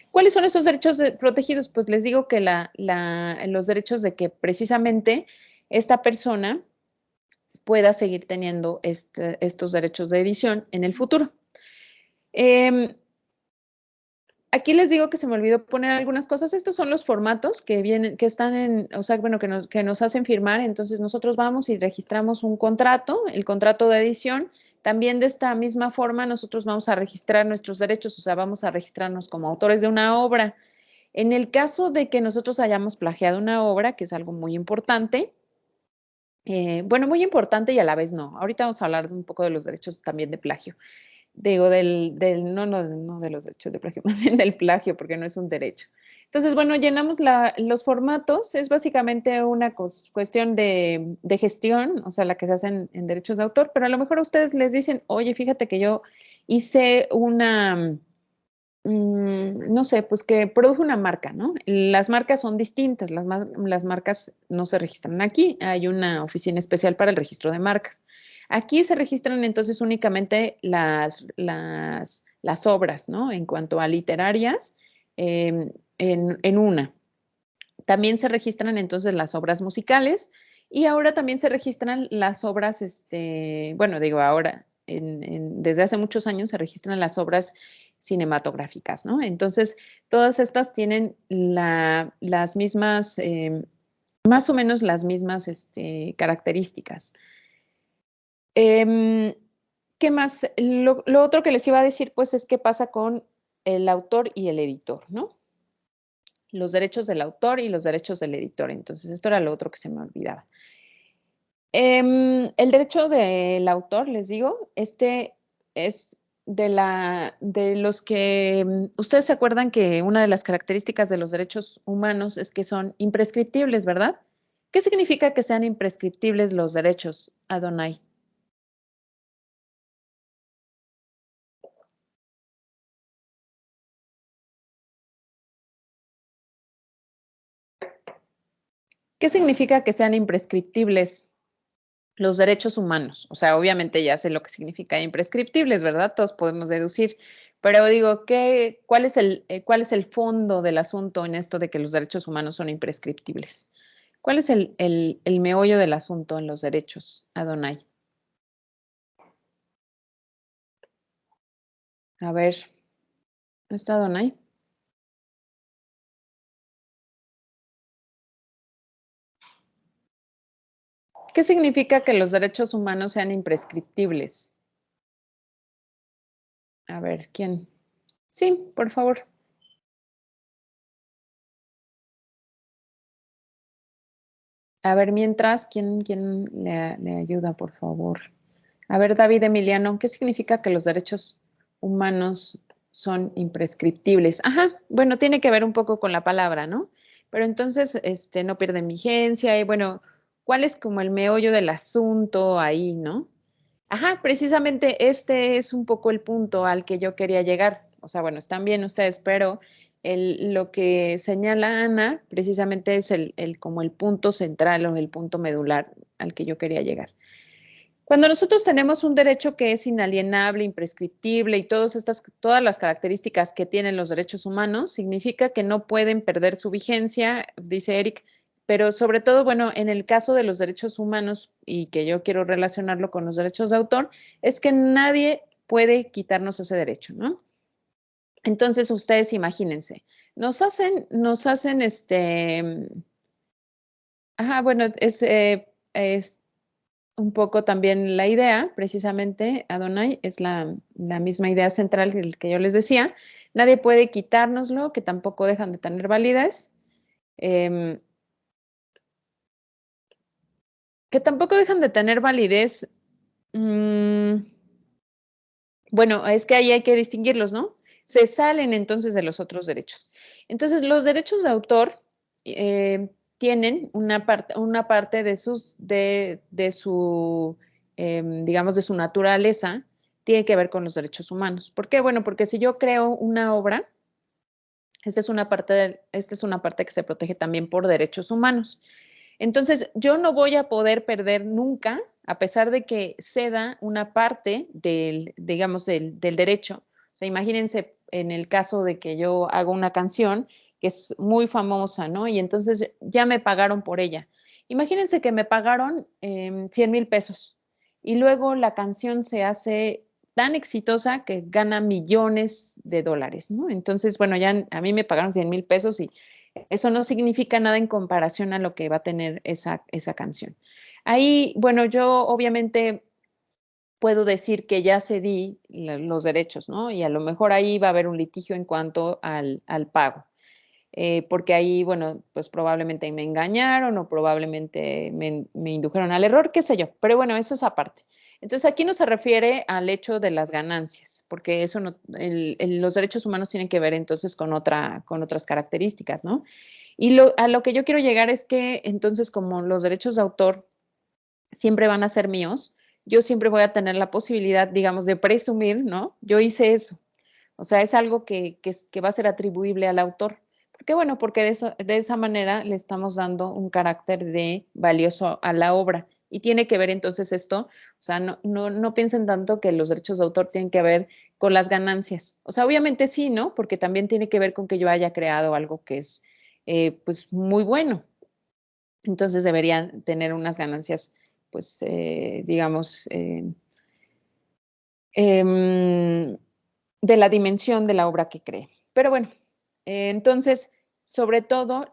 Speaker 1: ¿Cuáles son esos derechos protegidos? Pues les digo que los derechos de que precisamente esta persona pueda seguir teniendo estos derechos de edición en el futuro. Aquí les digo que se me olvidó poner algunas cosas. Estos son los formatos que están o sea, bueno, que nos hacen firmar. Entonces nosotros vamos y registramos un contrato, el contrato de edición. También de esta misma forma nosotros vamos a registrar nuestros derechos, o sea, vamos a registrarnos como autores de una obra. En el caso de que nosotros hayamos plagiado una obra, que es algo muy importante, bueno, muy importante y a la vez no. Ahorita vamos a hablar un poco de los derechos también de plagio. Digo, no de los derechos de plagio, más bien del plagio, porque no es un derecho. Entonces, bueno, llenamos los formatos, es básicamente una cuestión de gestión, o sea, la que se hace en derechos de autor, pero a lo mejor a ustedes les dicen, oye, fíjate que yo hice no sé, pues que produjo una marca, ¿no? Las marcas son distintas, las marcas no se registran aquí, hay una oficina especial para el registro de marcas. Aquí se registran entonces únicamente las obras, ¿no? En cuanto a literarias, en una. También se registran entonces las obras musicales Y ahora también se registran las obras, bueno, digo ahora, desde hace muchos años se registran las obras cinematográficas, ¿no? Entonces, todas estas tienen las mismas, más o menos las mismas características. ¿Qué más? Lo otro que les iba a decir, pues, es qué pasa con el autor y el editor, ¿no? Los derechos del autor y los derechos del editor. Entonces, esto era lo otro que se me olvidaba. El derecho del autor, les digo, este es de los que, ustedes se acuerdan que una de las características de los derechos humanos es que son imprescriptibles, ¿verdad? ¿Qué significa que sean imprescriptibles los derechos, Adonai? ¿Qué significa que sean imprescriptibles los derechos humanos? O sea, obviamente ya sé lo que significa imprescriptibles, ¿verdad? Todos podemos deducir. Pero digo, cuál es el fondo del asunto en esto de que los derechos humanos son imprescriptibles? ¿Cuál es el meollo del asunto en los derechos, Adonai? A ver, ¿no está Adonai? ¿Qué significa que los derechos humanos sean imprescriptibles? A ver, ¿quién? Sí, por favor. A ver, mientras, ¿quién le ayuda, por favor? A ver, David Emiliano, ¿qué significa que los derechos humanos son imprescriptibles? Ajá, bueno, tiene que ver un poco con la palabra, ¿no? Pero entonces, no pierden vigencia y bueno, ¿cuál es como el meollo del asunto ahí, no? Ajá, precisamente este es un poco el punto al que yo quería llegar. O sea, bueno, están bien ustedes, pero lo que señala Ana precisamente es como el punto central o el punto medular al que yo quería llegar. Cuando nosotros tenemos un derecho que es inalienable, imprescriptible y todas las características que tienen los derechos humanos, significa que no pueden perder su vigencia, dice Eric, pero sobre todo, bueno, en el caso de los derechos humanos y que yo quiero relacionarlo con los derechos de autor, es que nadie puede quitarnos ese derecho, ¿no? Entonces, ustedes imagínense, ajá, bueno, es un poco también la idea, precisamente, Adonai, es la misma idea central que yo les decía. Nadie puede quitárnoslo, que tampoco dejan de tener validez. Que tampoco dejan de tener validez. Bueno, es que ahí hay que distinguirlos, ¿no? Se salen entonces de los otros derechos. Entonces, los derechos de autor tienen una parte de su, digamos, de su naturaleza, tiene que ver con los derechos humanos. ¿Por qué? Bueno, porque si yo creo una obra, esta es una parte que se protege también por derechos humanos. Entonces, yo no voy a poder perder nunca, a pesar de que ceda una parte digamos, del derecho. O sea, imagínense en el caso de que yo hago una canción que es muy famosa, ¿no? Y entonces ya me pagaron por ella. Imagínense que me pagaron 100,000 pesos y luego la canción se hace tan exitosa que gana millones de dólares, ¿no? Entonces, bueno, ya a mí me pagaron 100,000 pesos y eso no significa nada en comparación a lo que va a tener esa canción. Ahí, bueno, yo obviamente puedo decir que ya cedí los derechos, ¿no? Y a lo mejor ahí va a haber un litigio en cuanto al pago. Porque ahí, bueno, pues probablemente me engañaron o probablemente me indujeron al error, qué sé yo. Pero bueno, eso es aparte. Entonces aquí no se refiere al hecho de las ganancias, porque eso no, los derechos humanos tienen que ver entonces con otras características, ¿no? Y a lo que yo quiero llegar es que entonces como los derechos de autor siempre van a ser míos, yo siempre voy a tener la posibilidad, digamos, de presumir, ¿no? Yo hice eso. O sea, es algo que va a ser atribuible al autor. ¿Por qué? Bueno, porque de esa manera le estamos dando un carácter de valioso a la obra. Y tiene que ver entonces esto, o sea, no piensen tanto que los derechos de autor tienen que ver con las ganancias. O sea, obviamente sí, ¿no? Porque también tiene que ver con que yo haya creado algo que es, pues, muy bueno. Entonces deberían tener unas ganancias, pues, digamos, de la dimensión de la obra que cree. Pero bueno, entonces, sobre todo,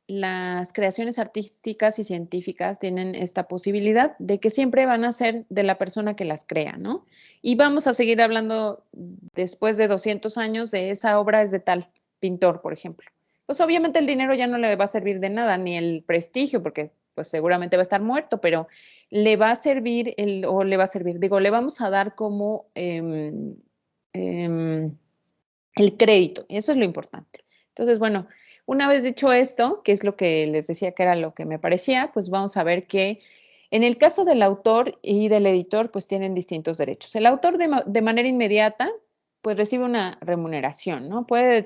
Speaker 1: las creaciones artísticas y científicas tienen esta posibilidad de que siempre van a ser de la persona que las crea, ¿no? Y vamos a seguir hablando después de 200 años de esa obra es de tal pintor, por ejemplo. Pues obviamente el dinero ya no le va a servir de nada, ni el prestigio, porque pues seguramente va a estar muerto, pero le va a servir, o le va a servir, digo, le vamos a dar como el crédito, y eso es lo importante. Entonces, bueno, una vez dicho esto, que es lo que les decía que era lo que me parecía, pues vamos a ver que en el caso del autor y del editor, pues tienen distintos derechos. El autor de manera inmediata, pues recibe una remuneración, ¿no? Puede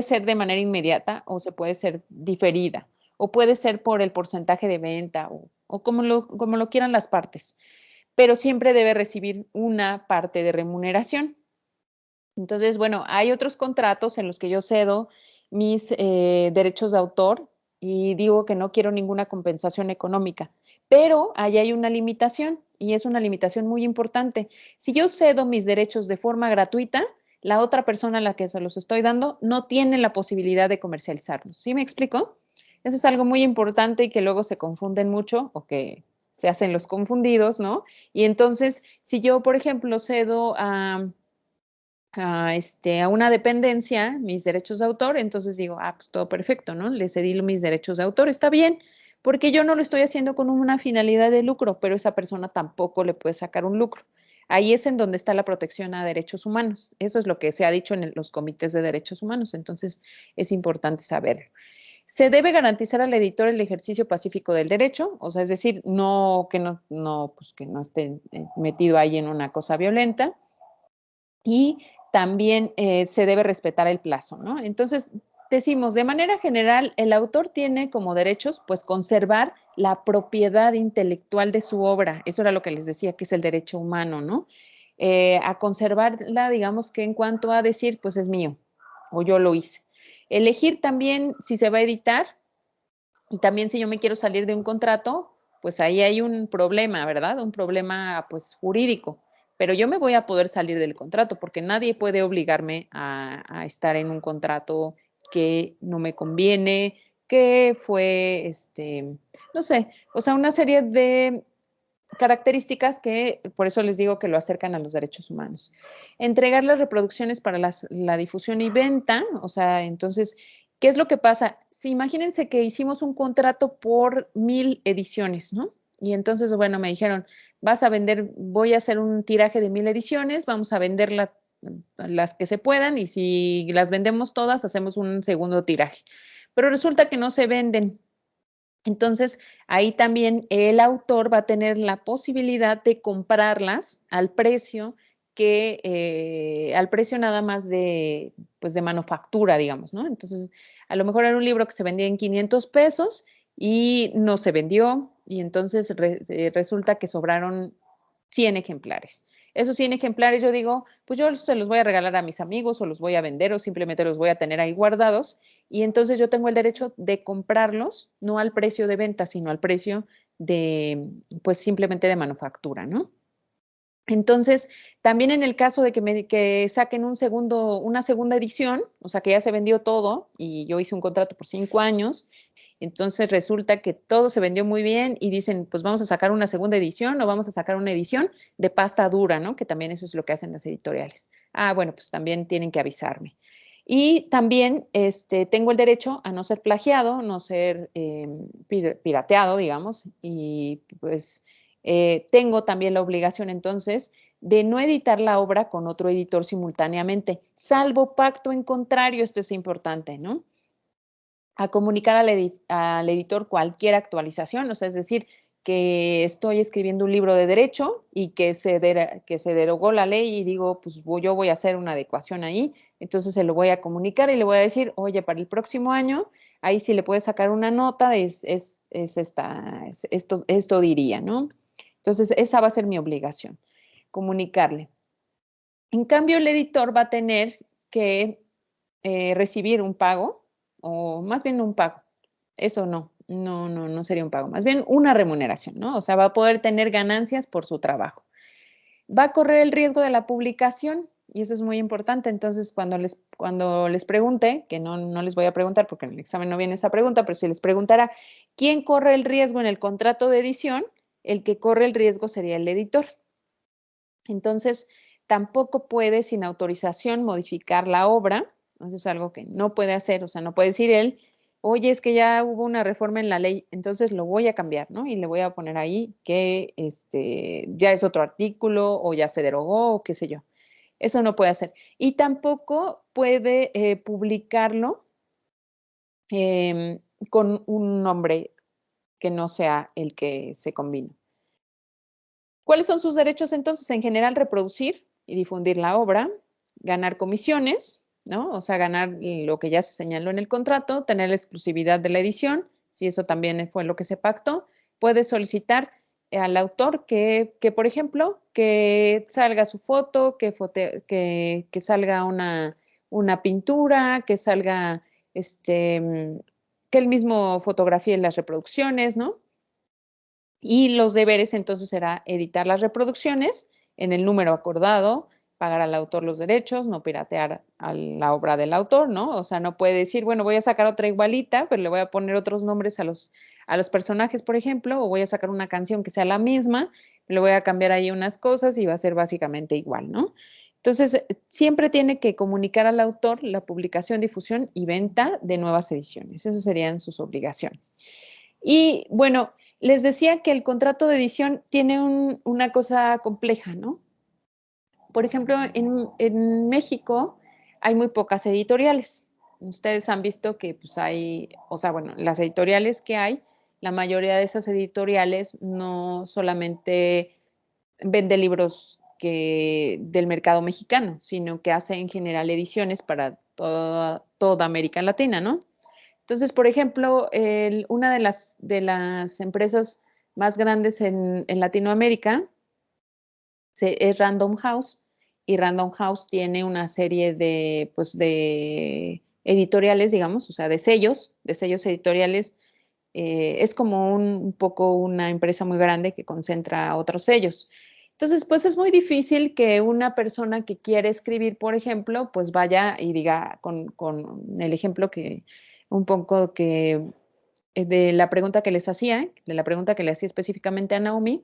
Speaker 1: ser de manera inmediata o se puede ser diferida, o puede ser por el porcentaje de venta o como lo quieran las partes, pero siempre debe recibir una parte de remuneración. Entonces, bueno, hay otros contratos en los que yo cedo mis derechos de autor y digo que no quiero ninguna compensación económica, pero ahí hay una limitación y es una limitación muy importante. Si yo cedo mis derechos de forma gratuita, la otra persona a la que se los estoy dando no tiene la posibilidad de comercializarlos. ¿Sí me explico? Eso es algo muy importante y que luego se confunden mucho o que se hacen los confundidos, ¿no? Y entonces, si yo, por ejemplo, cedo a una dependencia mis derechos de autor, entonces digo, pues todo perfecto, ¿no? Le cedí mis derechos de autor, está bien, porque yo no lo estoy haciendo con una finalidad de lucro, pero esa persona tampoco le puede sacar un lucro. Ahí es en donde está la protección a derechos humanos. Eso es lo que se ha dicho en los comités de derechos humanos, entonces es importante saberlo. Se debe garantizar al editor el ejercicio pacífico del derecho, o sea, es decir, pues que no esté metido ahí en una cosa violenta. Y también se debe respetar el plazo, ¿no? Entonces, decimos, de manera general, el autor tiene como derechos, pues, conservar la propiedad intelectual de su obra. Eso era lo que les decía, que es el derecho humano, ¿no? A conservarla, digamos que en cuanto a decir, pues es mío, o yo lo hice. Elegir también si se va a editar, y también si yo me quiero salir de un contrato, pues ahí hay un problema, ¿verdad? Un problema, pues, jurídico. Pero yo me voy a poder salir del contrato porque nadie puede obligarme a estar en un contrato que no me conviene, que fue, no sé, o sea, una serie de características que por eso les digo que lo acercan a los derechos humanos. Entregar las reproducciones para la difusión y venta, o sea, entonces, ¿qué es lo que pasa? Si imagínense que hicimos un contrato por 1000 ediciones, ¿no? Y entonces, bueno, me dijeron, voy a hacer un tiraje de 1000 ediciones, vamos a vender las que se puedan y si las vendemos todas, hacemos un segundo tiraje. Pero resulta que no se venden. Entonces, ahí también el autor va a tener la posibilidad de comprarlas al precio al precio nada más pues de manufactura, digamos, ¿no? Entonces, a lo mejor era un libro que se vendía en 500 pesos y no se vendió y entonces resulta que sobraron 100 ejemplares. Esos 100 ejemplares yo digo, pues yo se los voy a regalar a mis amigos o los voy a vender o simplemente los voy a tener ahí guardados y entonces yo tengo el derecho de comprarlos, no al precio de venta, sino al precio pues simplemente de manufactura, ¿no? Entonces, también en el caso de que saquen una segunda edición, o sea, que ya se vendió todo y yo hice un contrato por 5 años, entonces resulta que todo se vendió muy bien y dicen, pues vamos a sacar una segunda edición o vamos a sacar una edición de pasta dura, ¿no? Que también eso es lo que hacen las editoriales. Bueno, pues también tienen que avisarme. Y también tengo el derecho a no ser plagiado, no ser pirateado, digamos, y pues tengo también la obligación entonces de no editar la obra con otro editor simultáneamente, salvo pacto en contrario, esto es importante, ¿no? A comunicar al editor cualquier actualización, o sea, es decir, que estoy escribiendo un libro de derecho y que se derogó la ley y digo, pues yo voy a hacer una adecuación ahí, entonces se lo voy a comunicar y le voy a decir, oye, para el próximo año, ahí sí le puedes sacar una nota, esto diría, ¿no? Entonces, esa va a ser mi obligación, comunicarle. En cambio, el editor va a tener que recibir un pago, o más bien un pago, eso no, no sería un pago, más bien una remuneración, ¿no? O sea, va a poder tener ganancias por su trabajo. Va a correr el riesgo de la publicación y eso es muy importante. Entonces, cuando les pregunte, que no les voy a preguntar porque en el examen no viene esa pregunta, pero si les preguntara quién corre el riesgo en el contrato de edición, el que corre el riesgo sería el editor. Entonces, tampoco puede sin autorización modificar la obra. Eso es algo que no puede hacer, o sea, no puede decir él, oye, es que ya hubo una reforma en la ley, entonces lo voy a cambiar, ¿no? Y le voy a poner ahí que ya es otro artículo o ya se derogó o qué sé yo. Eso no puede hacer. Y tampoco puede publicarlo con un nombre que no sea el que se combina. ¿Cuáles son sus derechos entonces? En general, reproducir y difundir la obra, ganar comisiones, ¿no? O sea, ganar lo que ya se señaló en el contrato, tener la exclusividad de la edición, si eso también fue lo que se pactó. Puede solicitar al autor que por ejemplo, que salga su foto, que salga una pintura, que salga, que él mismo fotografíe las reproducciones, ¿no? Y los deberes entonces será editar las reproducciones en el número acordado, pagar al autor los derechos, no piratear a la obra del autor, ¿no? O sea, no puede decir, bueno, voy a sacar otra igualita, pero le voy a poner otros nombres a los personajes, por ejemplo, o voy a sacar una canción que sea la misma, le voy a cambiar ahí unas cosas y va a ser básicamente igual, ¿no? Entonces, siempre tiene que comunicar al autor la publicación, difusión y venta de nuevas ediciones. Esas serían sus obligaciones. Y bueno, les decía que el contrato de edición tiene una cosa compleja, ¿no? Por ejemplo, en México hay muy pocas editoriales. Ustedes han visto que pues hay, o sea, bueno, las editoriales que hay, la mayoría de esas editoriales no solamente vende libros del mercado mexicano, sino que hace en general ediciones para toda América Latina, ¿no? Entonces, por ejemplo, una de las empresas más grandes en Latinoamérica es Random House, y Random House tiene una serie pues, de editoriales, digamos, o sea, de sellos editoriales. Es como un poco una empresa muy grande que concentra otros sellos. Entonces, pues es muy difícil que una persona que quiere escribir, por ejemplo, pues vaya y diga con el ejemplo que un poco que de la pregunta que les hacía, de la pregunta que le hacía específicamente a Naomi,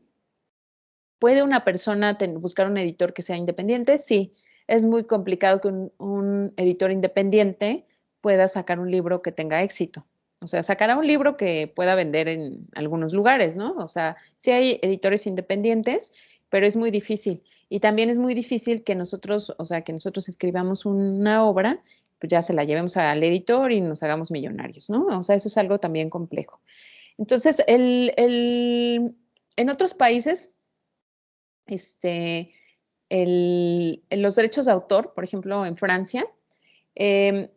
Speaker 1: ¿puede una persona buscar un editor que sea independiente? Sí, es muy complicado que un editor independiente pueda sacar un libro que tenga éxito. O sea, sacará un libro que pueda vender en algunos lugares, ¿no? O sea, sí hay editores independientes, pero es muy difícil. Y también es muy difícil que nosotros, o sea, que nosotros escribamos una obra, pues ya se la llevemos al editor y nos hagamos millonarios, ¿no? O sea, eso es algo también complejo. Entonces, en otros países, los derechos de autor, por ejemplo, en Francia, eh,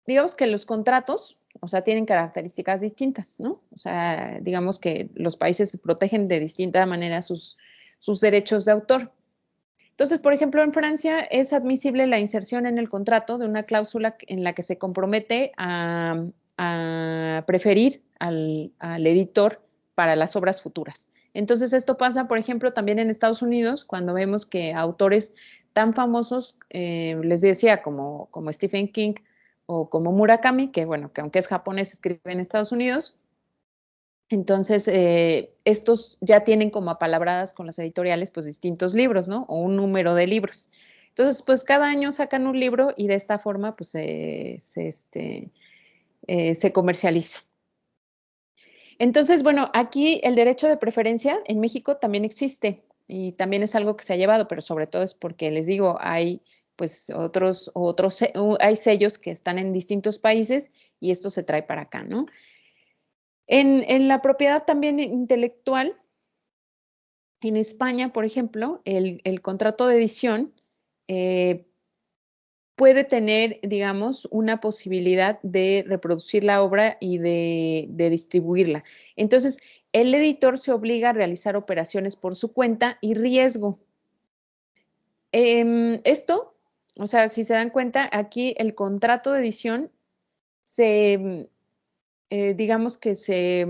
Speaker 1: digamos que los contratos, o sea, tienen características distintas, ¿no? O sea, digamos que los países protegen de distinta manera sus derechos de autor. Entonces, por ejemplo, en Francia es admisible la inserción en el contrato de una cláusula en la que se compromete a preferir al editor para las obras futuras. Entonces, esto pasa, por ejemplo, también en Estados Unidos, cuando vemos que autores tan famosos, les decía, como Stephen King o como Murakami, que bueno, que aunque es japonés, escribe en Estados Unidos. Entonces, estos ya tienen como apalabradas con las editoriales, pues distintos libros, ¿no? O un número de libros. Entonces, pues cada año sacan un libro y de esta forma, pues se comercializa. Entonces, bueno, aquí el derecho de preferencia en México también existe y también es algo que se ha llevado, pero sobre todo es porque les digo, hay pues hay sellos que están en distintos países y esto se trae para acá, ¿no? En la propiedad también intelectual, en España, por ejemplo, el contrato de edición puede tener, digamos, una posibilidad de reproducir la obra y de distribuirla. Entonces, el editor se obliga a realizar operaciones por su cuenta y riesgo. Esto, o sea, si se dan cuenta, aquí el contrato de edición se digamos que se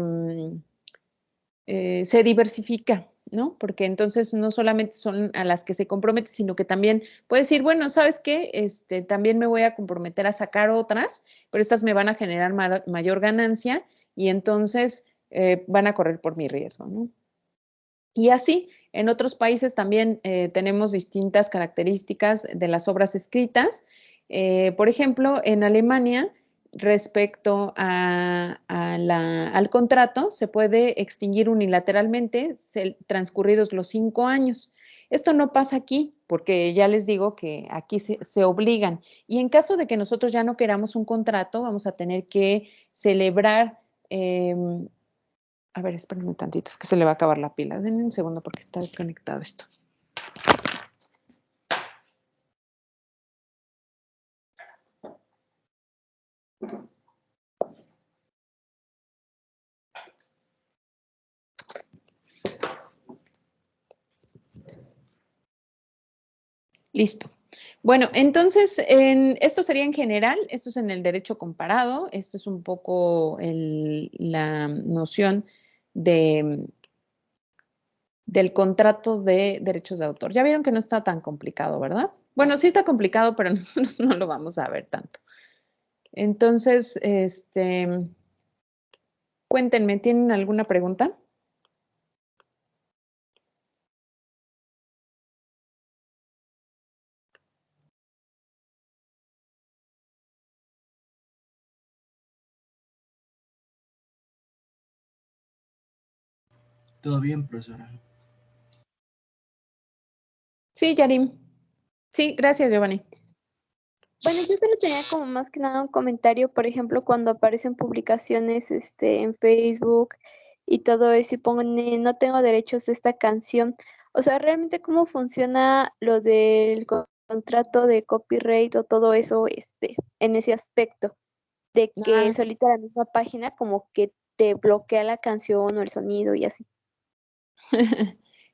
Speaker 1: diversifica, ¿no? Porque entonces no solamente son a las que se compromete, sino que también puede decir, bueno, ¿sabes qué? También me voy a comprometer a sacar otras, pero estas me van a generar mayor ganancia y entonces van a correr por mi riesgo, ¿no? Y así, en otros países también tenemos distintas características de las obras escritas. Por ejemplo, en Alemania, respecto al contrato, se puede extinguir unilateralmente transcurridos los 5 años. Esto no pasa aquí, porque ya les digo que aquí se obligan. Y en caso de que nosotros ya no queramos un contrato, vamos a tener que celebrar a ver, espérenme un tantito, es que se le va a acabar la pila. Denme un segundo porque está desconectado esto. Listo. Bueno, entonces, esto sería en general, esto es en el derecho comparado, esto es un poco la noción del contrato de derechos de autor. Ya vieron que no está tan complicado, ¿verdad? Bueno, sí está complicado, pero nosotros no lo vamos a ver tanto. Entonces, cuéntenme, ¿tienen alguna pregunta?
Speaker 5: Todo bien, profesora.
Speaker 1: Sí, Yarim. Sí, gracias, Giovanni.
Speaker 3: Bueno, yo solo tenía como más que nada un comentario, por ejemplo, cuando aparecen publicaciones en Facebook y todo eso y ponen no tengo derechos de esta canción. O sea, realmente cómo funciona lo del contrato de copyright o todo eso en ese aspecto, de que solita la misma página como que te bloquea la canción o el sonido y así.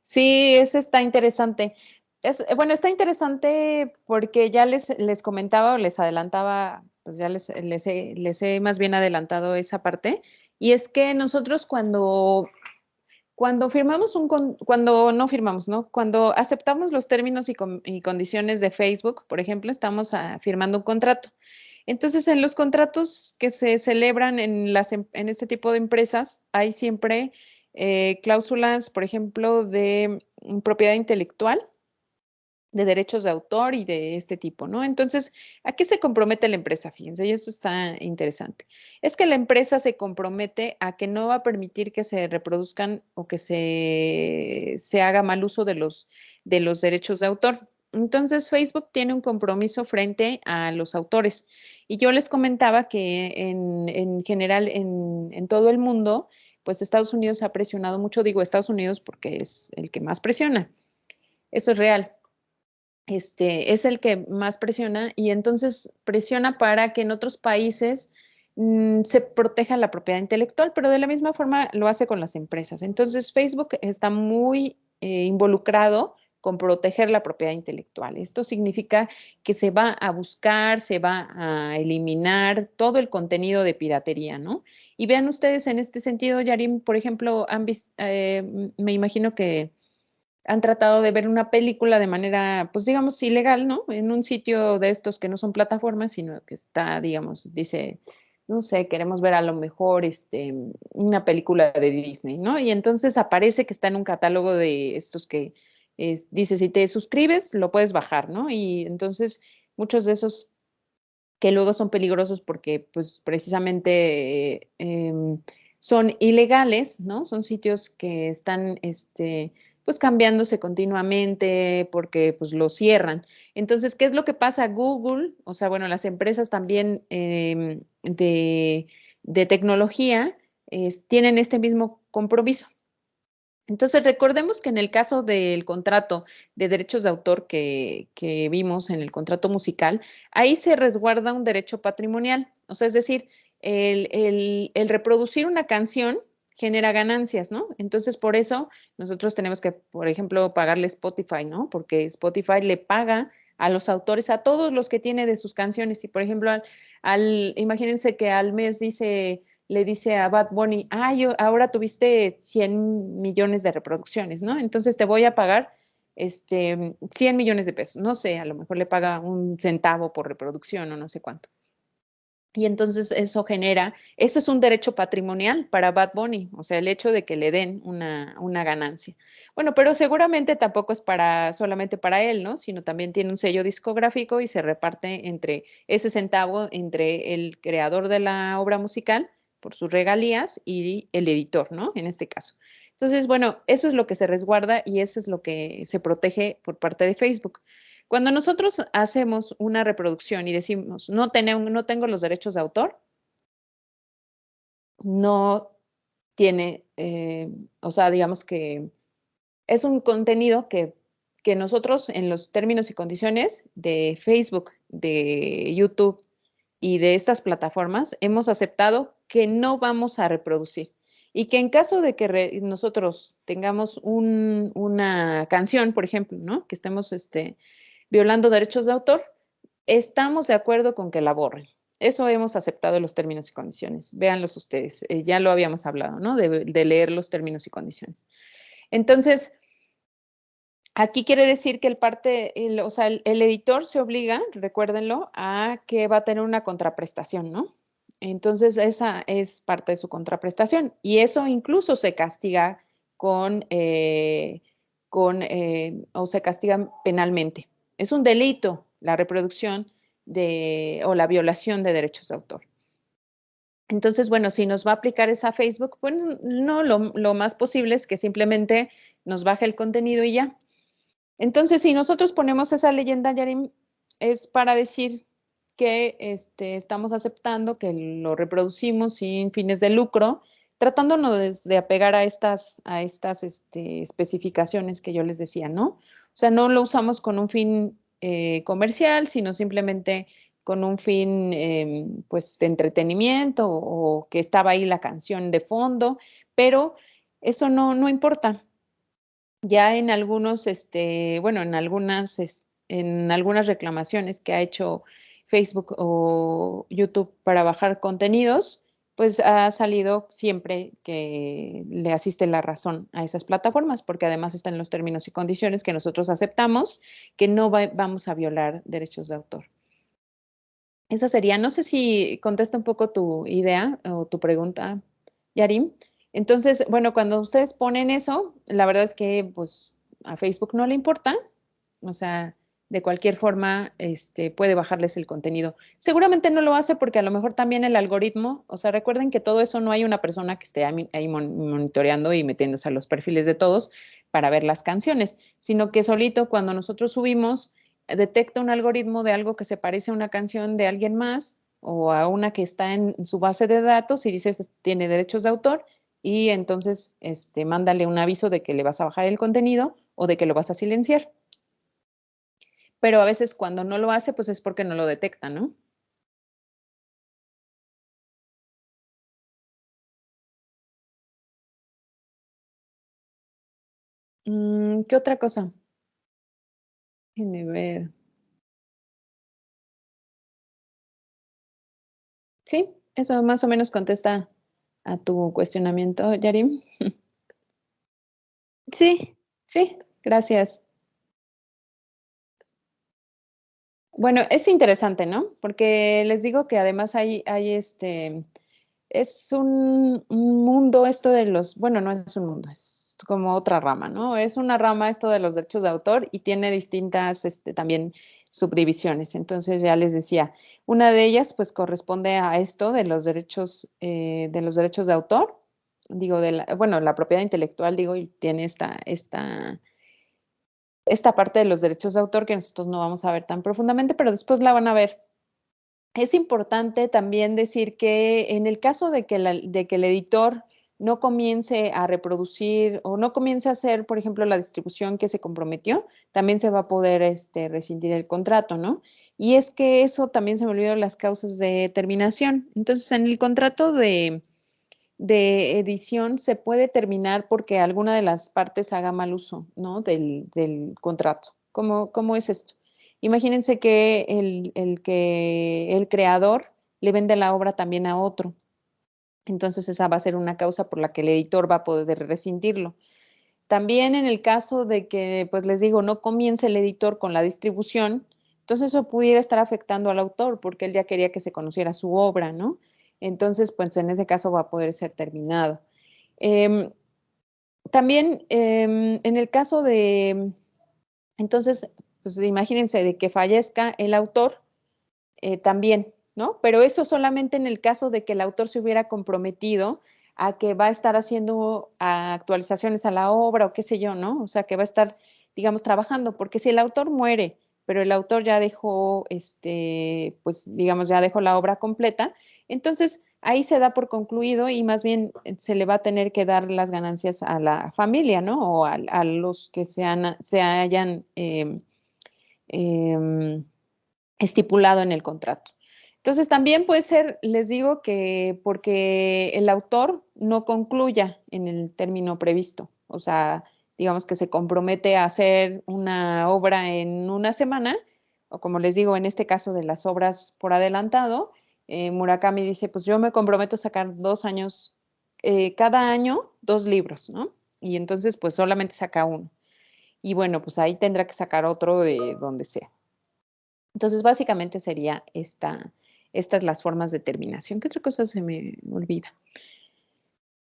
Speaker 1: Sí, ese está interesante. Bueno, está interesante porque ya les comentaba o les adelantaba, pues ya les he más bien adelantado esa parte. Y es que nosotros cuando firmamos cuando no firmamos, ¿no? Cuando aceptamos los términos y condiciones de Facebook, por ejemplo, estamos firmando un contrato. Entonces, en los contratos que se celebran en este tipo de empresas, hay siempre cláusulas, por ejemplo, de propiedad intelectual, de derechos de autor y de este tipo, ¿no? Entonces, ¿a qué se compromete la empresa? Fíjense, y esto está interesante. Es que la empresa se compromete a que no va a permitir que se reproduzcan o que se haga mal uso de los derechos de autor. Entonces, Facebook tiene un compromiso frente a los autores. Y yo les comentaba que en general, en todo el mundo, pues Estados Unidos ha presionado mucho, digo Estados Unidos porque es el que más presiona. Eso es real. Es el que más presiona y entonces presiona para que en otros países se proteja la propiedad intelectual, pero de la misma forma lo hace con las empresas. Entonces Facebook está muy involucrado con proteger la propiedad intelectual. Esto significa que se va a buscar, se va a eliminar todo el contenido de piratería, ¿no? Y vean ustedes en este sentido, Yarim, por ejemplo, me imagino que han tratado de ver una película de manera, pues digamos, ilegal, ¿no? En un sitio de estos que no son plataformas, sino que está, digamos, dice, no sé, queremos ver a lo mejor una película de Disney, ¿no? Y entonces aparece que está en un catálogo de estos que dice, si te suscribes, lo puedes bajar, ¿no? Y entonces muchos de esos que luego son peligrosos porque, pues, precisamente son ilegales, ¿no? Son sitios que están, pues cambiándose continuamente porque pues lo cierran. Entonces, ¿qué es lo que pasa? Google, o sea, bueno, las empresas también de tecnología tienen este mismo compromiso. Entonces, recordemos que en el caso del contrato de derechos de autor que vimos en el contrato musical, ahí se resguarda un derecho patrimonial. O sea, es decir, el reproducir una canción genera ganancias, ¿no? Entonces, por eso nosotros tenemos que, por ejemplo, pagarle Spotify, ¿no? Porque Spotify le paga a los autores, a todos los que tiene de sus canciones. Y, por ejemplo, imagínense que al mes dice le dice a Bad Bunny, ahora tuviste 100 millones de reproducciones, ¿no? Entonces te voy a pagar 100 millones de pesos. No sé, a lo mejor le paga un centavo por reproducción o no sé cuánto. Y entonces eso es un derecho patrimonial para Bad Bunny, o sea, el hecho de que le den una ganancia. Bueno, pero seguramente tampoco es solamente para él, ¿no? Sino también tiene un sello discográfico y se reparte entre ese centavo entre el creador de la obra musical por sus regalías y el editor, ¿no? En este caso. Entonces, bueno, eso es lo que se resguarda y eso es lo que se protege por parte de Facebook. Cuando nosotros hacemos una reproducción y decimos, no tengo los derechos de autor, no tiene, o sea, digamos que es un contenido que nosotros en los términos y condiciones de Facebook, de YouTube y de estas plataformas hemos aceptado que no vamos a reproducir y que en caso de que nosotros tengamos una canción, por ejemplo, ¿no? Que estemos violando derechos de autor, estamos de acuerdo con que la borren. Eso hemos aceptado en los términos y condiciones. Véanlos ustedes. Ya lo habíamos hablado, ¿no? De leer los términos y condiciones. Entonces, aquí quiere decir que el editor se obliga, recuérdenlo, a que va a tener una contraprestación, ¿no? Entonces, esa es parte de su contraprestación. Y eso incluso se castiga o se castiga penalmente. Es un delito la reproducción o la violación de derechos de autor. Entonces, bueno, si nos va a aplicar esa Facebook, pues no, lo más posible es que simplemente nos baje el contenido y ya. Entonces, si nosotros ponemos esa leyenda, Yarim, es para decir que estamos aceptando que lo reproducimos sin fines de lucro, tratándonos de apegar a estas especificaciones que yo les decía, ¿no? O sea, no lo usamos con un fin comercial, sino simplemente con un fin, pues, de entretenimiento o que estaba ahí la canción de fondo, pero eso no importa. Ya en algunos, en algunas reclamaciones que ha hecho Facebook o YouTube para bajar contenidos, pues ha salido siempre que le asiste la razón a esas plataformas, porque además están los términos y condiciones que nosotros aceptamos que no vamos a violar derechos de autor. Esa sería, no sé si contesta un poco tu idea o tu pregunta, Yarim. Entonces, bueno, cuando ustedes ponen eso, la verdad es que pues a Facebook no le importa, o sea, de cualquier forma, puede bajarles el contenido. Seguramente no lo hace porque a lo mejor también el algoritmo, o sea, recuerden que todo eso no hay una persona que esté ahí monitoreando y metiéndose a los perfiles de todos para ver las canciones, sino que solito cuando nosotros subimos, detecta un algoritmo de algo que se parece a una canción de alguien más o a una que está en su base de datos y dices tiene derechos de autor y entonces mándale un aviso de que le vas a bajar el contenido o de que lo vas a silenciar. Pero a veces cuando no lo hace, pues es porque no lo detecta, ¿no? ¿Qué otra cosa? Déjenme ver. Sí, eso más o menos contesta a tu cuestionamiento, Yarim.
Speaker 3: Sí,
Speaker 1: Sí, gracias. Bueno, es interesante, ¿no? Porque les digo que además es un mundo esto de bueno, no es un mundo, es como otra rama, ¿no? Es una rama esto de los derechos de autor y tiene distintas, también subdivisiones. Entonces ya les decía, una de ellas pues corresponde a esto de los derechos de autor, digo, bueno, la propiedad intelectual, digo, y tiene esta parte de los derechos de autor que nosotros no vamos a ver tan profundamente, pero después la van a ver. Es importante también decir que en el caso de que el editor no comience a reproducir o no comience a hacer, por ejemplo, la distribución que se comprometió, también se va a poder rescindir el contrato, ¿no? Y es que eso también se me olvidó las causas de terminación. Entonces, en el contrato de edición se puede terminar porque alguna de las partes haga mal uso, ¿no? del contrato. ¿Cómo es esto? Imagínense que el creador le vende la obra también a otro. Entonces esa va a ser una causa por la que el editor va a poder rescindirlo. También en el caso de que, pues les digo, no comience el editor con la distribución, entonces eso pudiera estar afectando al autor porque él ya quería que se conociera su obra, ¿no? Entonces, pues en ese caso va a poder ser terminado. También en el caso de, entonces, pues imagínense de que fallezca el autor también, ¿no? Pero eso solamente en el caso de que el autor se hubiera comprometido a que va a estar haciendo actualizaciones a la obra o qué sé yo, ¿no? O sea, que va a estar, digamos, trabajando, porque si el autor muere, pero el autor ya dejó, pues, digamos, ya dejó la obra completa, entonces ahí se da por concluido y más bien se le va a tener que dar las ganancias a la familia, ¿no? O a los que se hayan estipulado en el contrato. Entonces, también puede ser, les digo, que porque el autor no concluya en el término previsto, o sea, digamos que se compromete a hacer una obra en una semana, o como les digo, en este caso de las obras por adelantado, Murakami dice, pues yo me comprometo a sacar 2 años, cada año 2 libros, ¿no? Y entonces, pues solamente saca uno. Y bueno, pues ahí tendrá que sacar otro de donde sea. Entonces, básicamente sería estas las formas de terminación. ¿Qué otra cosa se me olvida?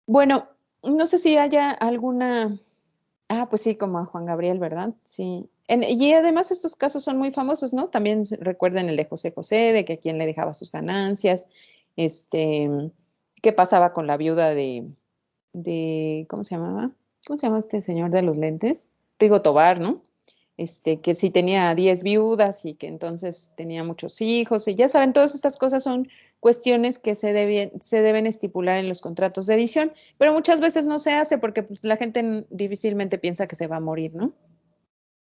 Speaker 1: Bueno, no sé si haya alguna... Ah, pues sí, como a Juan Gabriel, ¿verdad? Sí. Y además estos casos son muy famosos, ¿no? También recuerden el de José José, de que a quién le dejaba sus ganancias, qué pasaba con la viuda ¿cómo se llamaba? ¿Cómo se llama este señor de los lentes? Rigo Tobar, ¿no? Que sí tenía 10 viudas y que entonces tenía muchos hijos, y ya saben, todas estas cosas son cuestiones que se deben estipular en los contratos de edición, pero muchas veces no se hace porque pues, la gente difícilmente piensa que se va a morir, ¿no?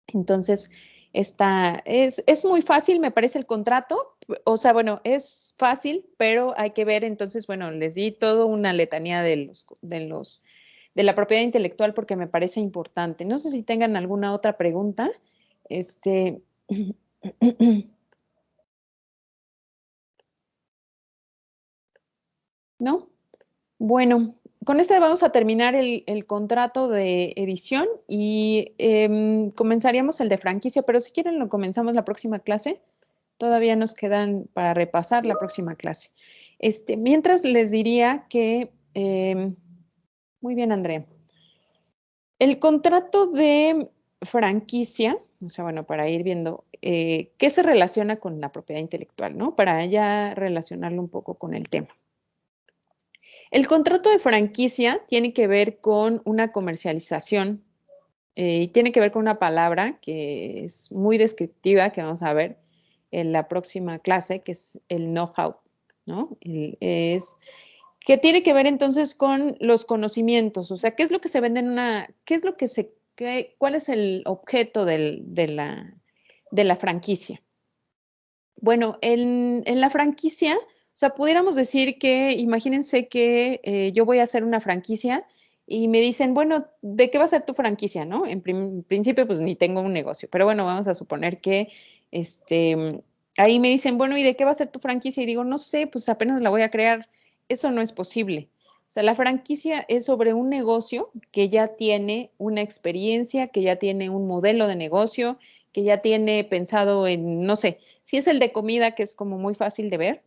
Speaker 1: Entonces, es muy fácil, me parece, el contrato, o sea, bueno, es fácil, pero hay que ver, entonces, bueno, les di toda una letanía de la propiedad intelectual porque me parece importante. No sé si tengan alguna otra pregunta. ¿No? Bueno, con este vamos a terminar el contrato de edición y comenzaríamos el de franquicia, pero si quieren lo comenzamos la próxima clase. Todavía nos quedan para repasar la próxima clase. Mientras les diría que, muy bien, Andrea. El contrato de franquicia, o sea, bueno, para ir viendo qué se relaciona con la propiedad intelectual, ¿no? Para ya relacionarlo un poco con el tema. El contrato de franquicia tiene que ver con una comercialización y tiene que ver con una palabra que es muy descriptiva, que vamos a ver en la próxima clase, que es el know-how, ¿no? Que tiene que ver entonces con los conocimientos, o sea, qué es lo que se vende cuál es el objeto de la franquicia. Bueno, en la franquicia, o sea, pudiéramos decir que, imagínense que yo voy a hacer una franquicia y me dicen, bueno, ¿de qué va a ser tu franquicia, no? En principio, pues ni tengo un negocio, pero bueno, vamos a suponer que, ahí me dicen, bueno, ¿y de qué va a ser tu franquicia? Y digo, no sé, pues apenas la voy a crear. Eso no es posible. O sea, la franquicia es sobre un negocio que ya tiene una experiencia, que ya tiene un modelo de negocio, que ya tiene pensado en, no sé, si es el de comida, que es como muy fácil de ver.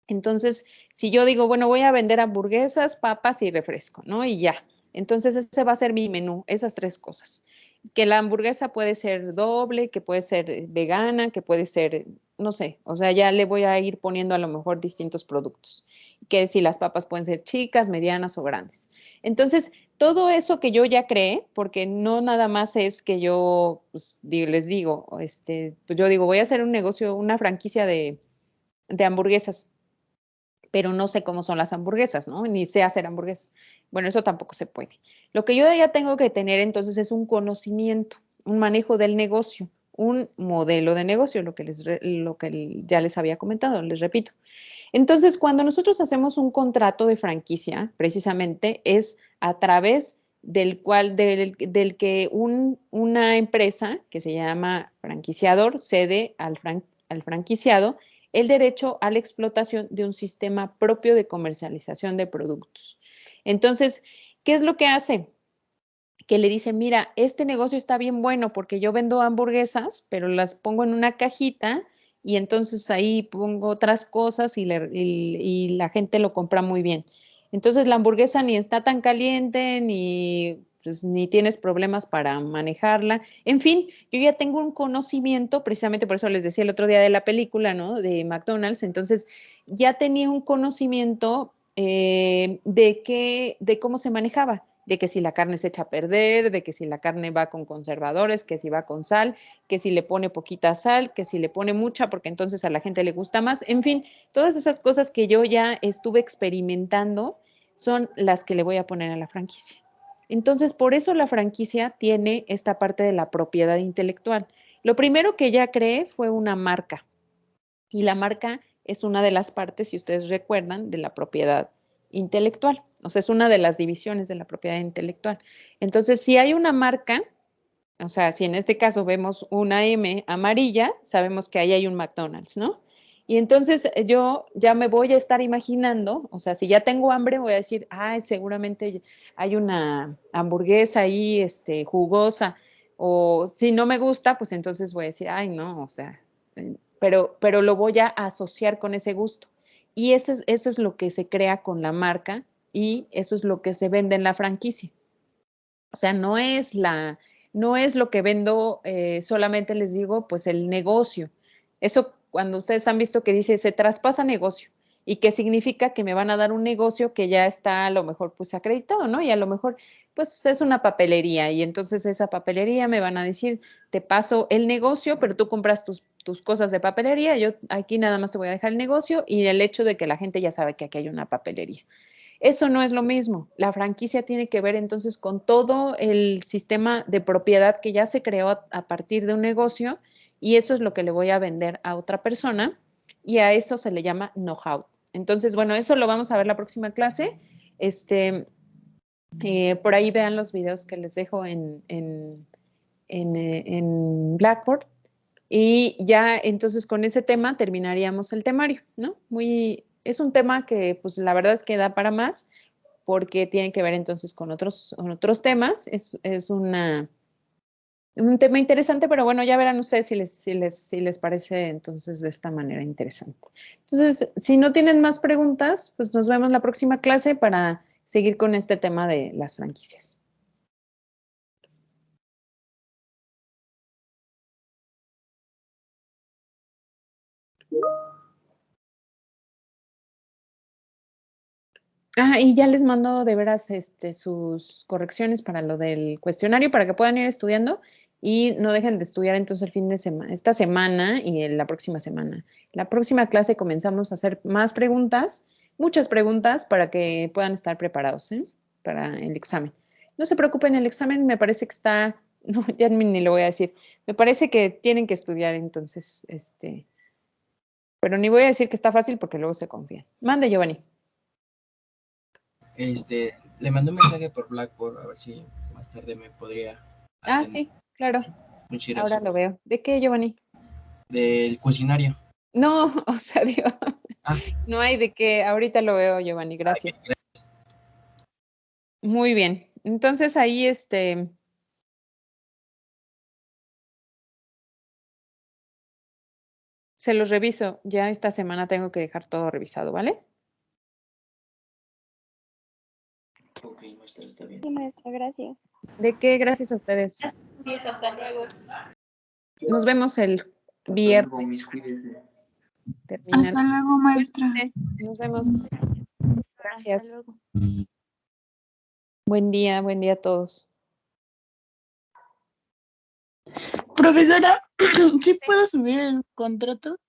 Speaker 1: Entonces, si yo digo, bueno, voy a vender hamburguesas, papas y refresco, ¿no? Y ya. Entonces, ese va a ser mi menú, esas 3 cosas. Que la hamburguesa puede ser doble, que puede ser vegana, que puede ser, no sé, o sea, ya le voy a ir poniendo a lo mejor distintos productos. Que si las papas pueden ser chicas, medianas o grandes. Entonces, todo eso que yo ya creé, porque no nada más es que yo, pues, les digo, pues yo digo, voy a hacer un negocio, una franquicia de hamburguesas, pero no sé cómo son las hamburguesas, ¿no? Ni sé hacer hamburguesas. Bueno, eso tampoco se puede. Lo que yo ya tengo que tener entonces es un conocimiento, un manejo del negocio, un modelo de negocio, lo que ya les había comentado, les repito. Entonces, cuando nosotros hacemos un contrato de franquicia, precisamente es a través del que una empresa que se llama franquiciador cede al franquiciado el derecho a la explotación de un sistema propio de comercialización de productos. Entonces, ¿qué es lo que hace? Que le dice, mira, este negocio está bien bueno porque yo vendo hamburguesas, pero las pongo en una cajita y entonces ahí pongo otras cosas y la gente lo compra muy bien. Entonces la hamburguesa ni está tan caliente, ni tienes problemas para manejarla. En fin, yo ya tengo un conocimiento, precisamente por eso les decía el otro día de la película, ¿no? De McDonald's. Entonces ya tenía un conocimiento de cómo se manejaba, de que si la carne se echa a perder, de que si la carne va con conservadores, que si va con sal, que si le pone poquita sal, que si le pone mucha, porque entonces a la gente le gusta más. En fin, todas esas cosas que yo ya estuve experimentando son las que le voy a poner a la franquicia. Entonces, por eso la franquicia tiene esta parte de la propiedad intelectual. Lo primero que ella creé fue una marca, y la marca es una de las partes, si ustedes recuerdan, de la propiedad intelectual. O sea, es una de las divisiones de la propiedad intelectual. Entonces, si hay una marca, o sea, si en este caso vemos una M amarilla, sabemos que ahí hay un McDonald's, ¿no? Y entonces yo ya me voy a estar imaginando, o sea, si ya tengo hambre, voy a decir, ay, seguramente hay una hamburguesa ahí, jugosa, o si no me gusta, pues entonces voy a decir, ay, no, o sea, pero lo voy a asociar con ese gusto. Y eso es lo que se crea con la marca y eso es lo que se vende en la franquicia. O sea, no es lo que vendo, solamente les digo, pues el negocio. Eso cuando ustedes han visto que dice se traspasa negocio y que significa que me van a dar un negocio que ya está a lo mejor pues acreditado, ¿no? Y a lo mejor pues es una papelería y entonces esa papelería me van a decir, te paso el negocio, pero tú compras tus cosas de papelería, yo aquí nada más te voy a dejar el negocio y el hecho de que la gente ya sabe que aquí hay una papelería. Eso no es lo mismo. La franquicia tiene que ver entonces con todo el sistema de propiedad que ya se creó a partir de un negocio y eso es lo que le voy a vender a otra persona y a eso se le llama know-how. Entonces, bueno, eso lo vamos a ver la próxima clase. Por ahí vean los videos que les dejo en Blackboard. Y ya entonces con ese tema terminaríamos el temario, ¿no? Es un tema que pues la verdad es que da para más porque tiene que ver entonces con otros temas. Es un tema interesante, pero bueno, ya verán ustedes si les parece entonces de esta manera interesante. Entonces, si no tienen más preguntas, pues nos vemos la próxima clase para seguir con este tema de las franquicias. Y ya les mando de veras sus correcciones para lo del cuestionario para que puedan ir estudiando y no dejen de estudiar entonces el fin de semana, esta semana y la próxima semana. La próxima clase comenzamos a hacer más preguntas, muchas preguntas para que puedan estar preparados, para el examen. No se preocupen, el examen me parece que está, no, ya ni lo voy a decir, me parece que tienen que estudiar entonces, pero ni voy a decir que está fácil porque luego se confían. Mande, Giovanni.
Speaker 5: Le mandé un mensaje por Blackboard a ver si más tarde me podría atender.
Speaker 1: Sí, claro.
Speaker 5: Muchas gracias.
Speaker 1: Ahora lo veo. ¿De qué, Giovanni?
Speaker 5: Del cuestionario.
Speaker 1: No, o sea, digo, no hay de qué. Ahorita lo veo, Giovanni. Gracias. Muy bien. Entonces ahí se los reviso. Ya esta semana tengo que dejar todo revisado, ¿vale?
Speaker 5: Ok, maestra, está bien.
Speaker 9: Sí, maestra, gracias.
Speaker 1: ¿De qué? Gracias a ustedes.
Speaker 4: Hasta luego.
Speaker 1: Nos vemos el viernes. Terminar.
Speaker 8: Hasta luego, maestra.
Speaker 1: Nos vemos. Gracias.
Speaker 4: Hasta luego.
Speaker 1: Buen día a todos.
Speaker 2: Profesora, ¿sí puedo subir el contrato?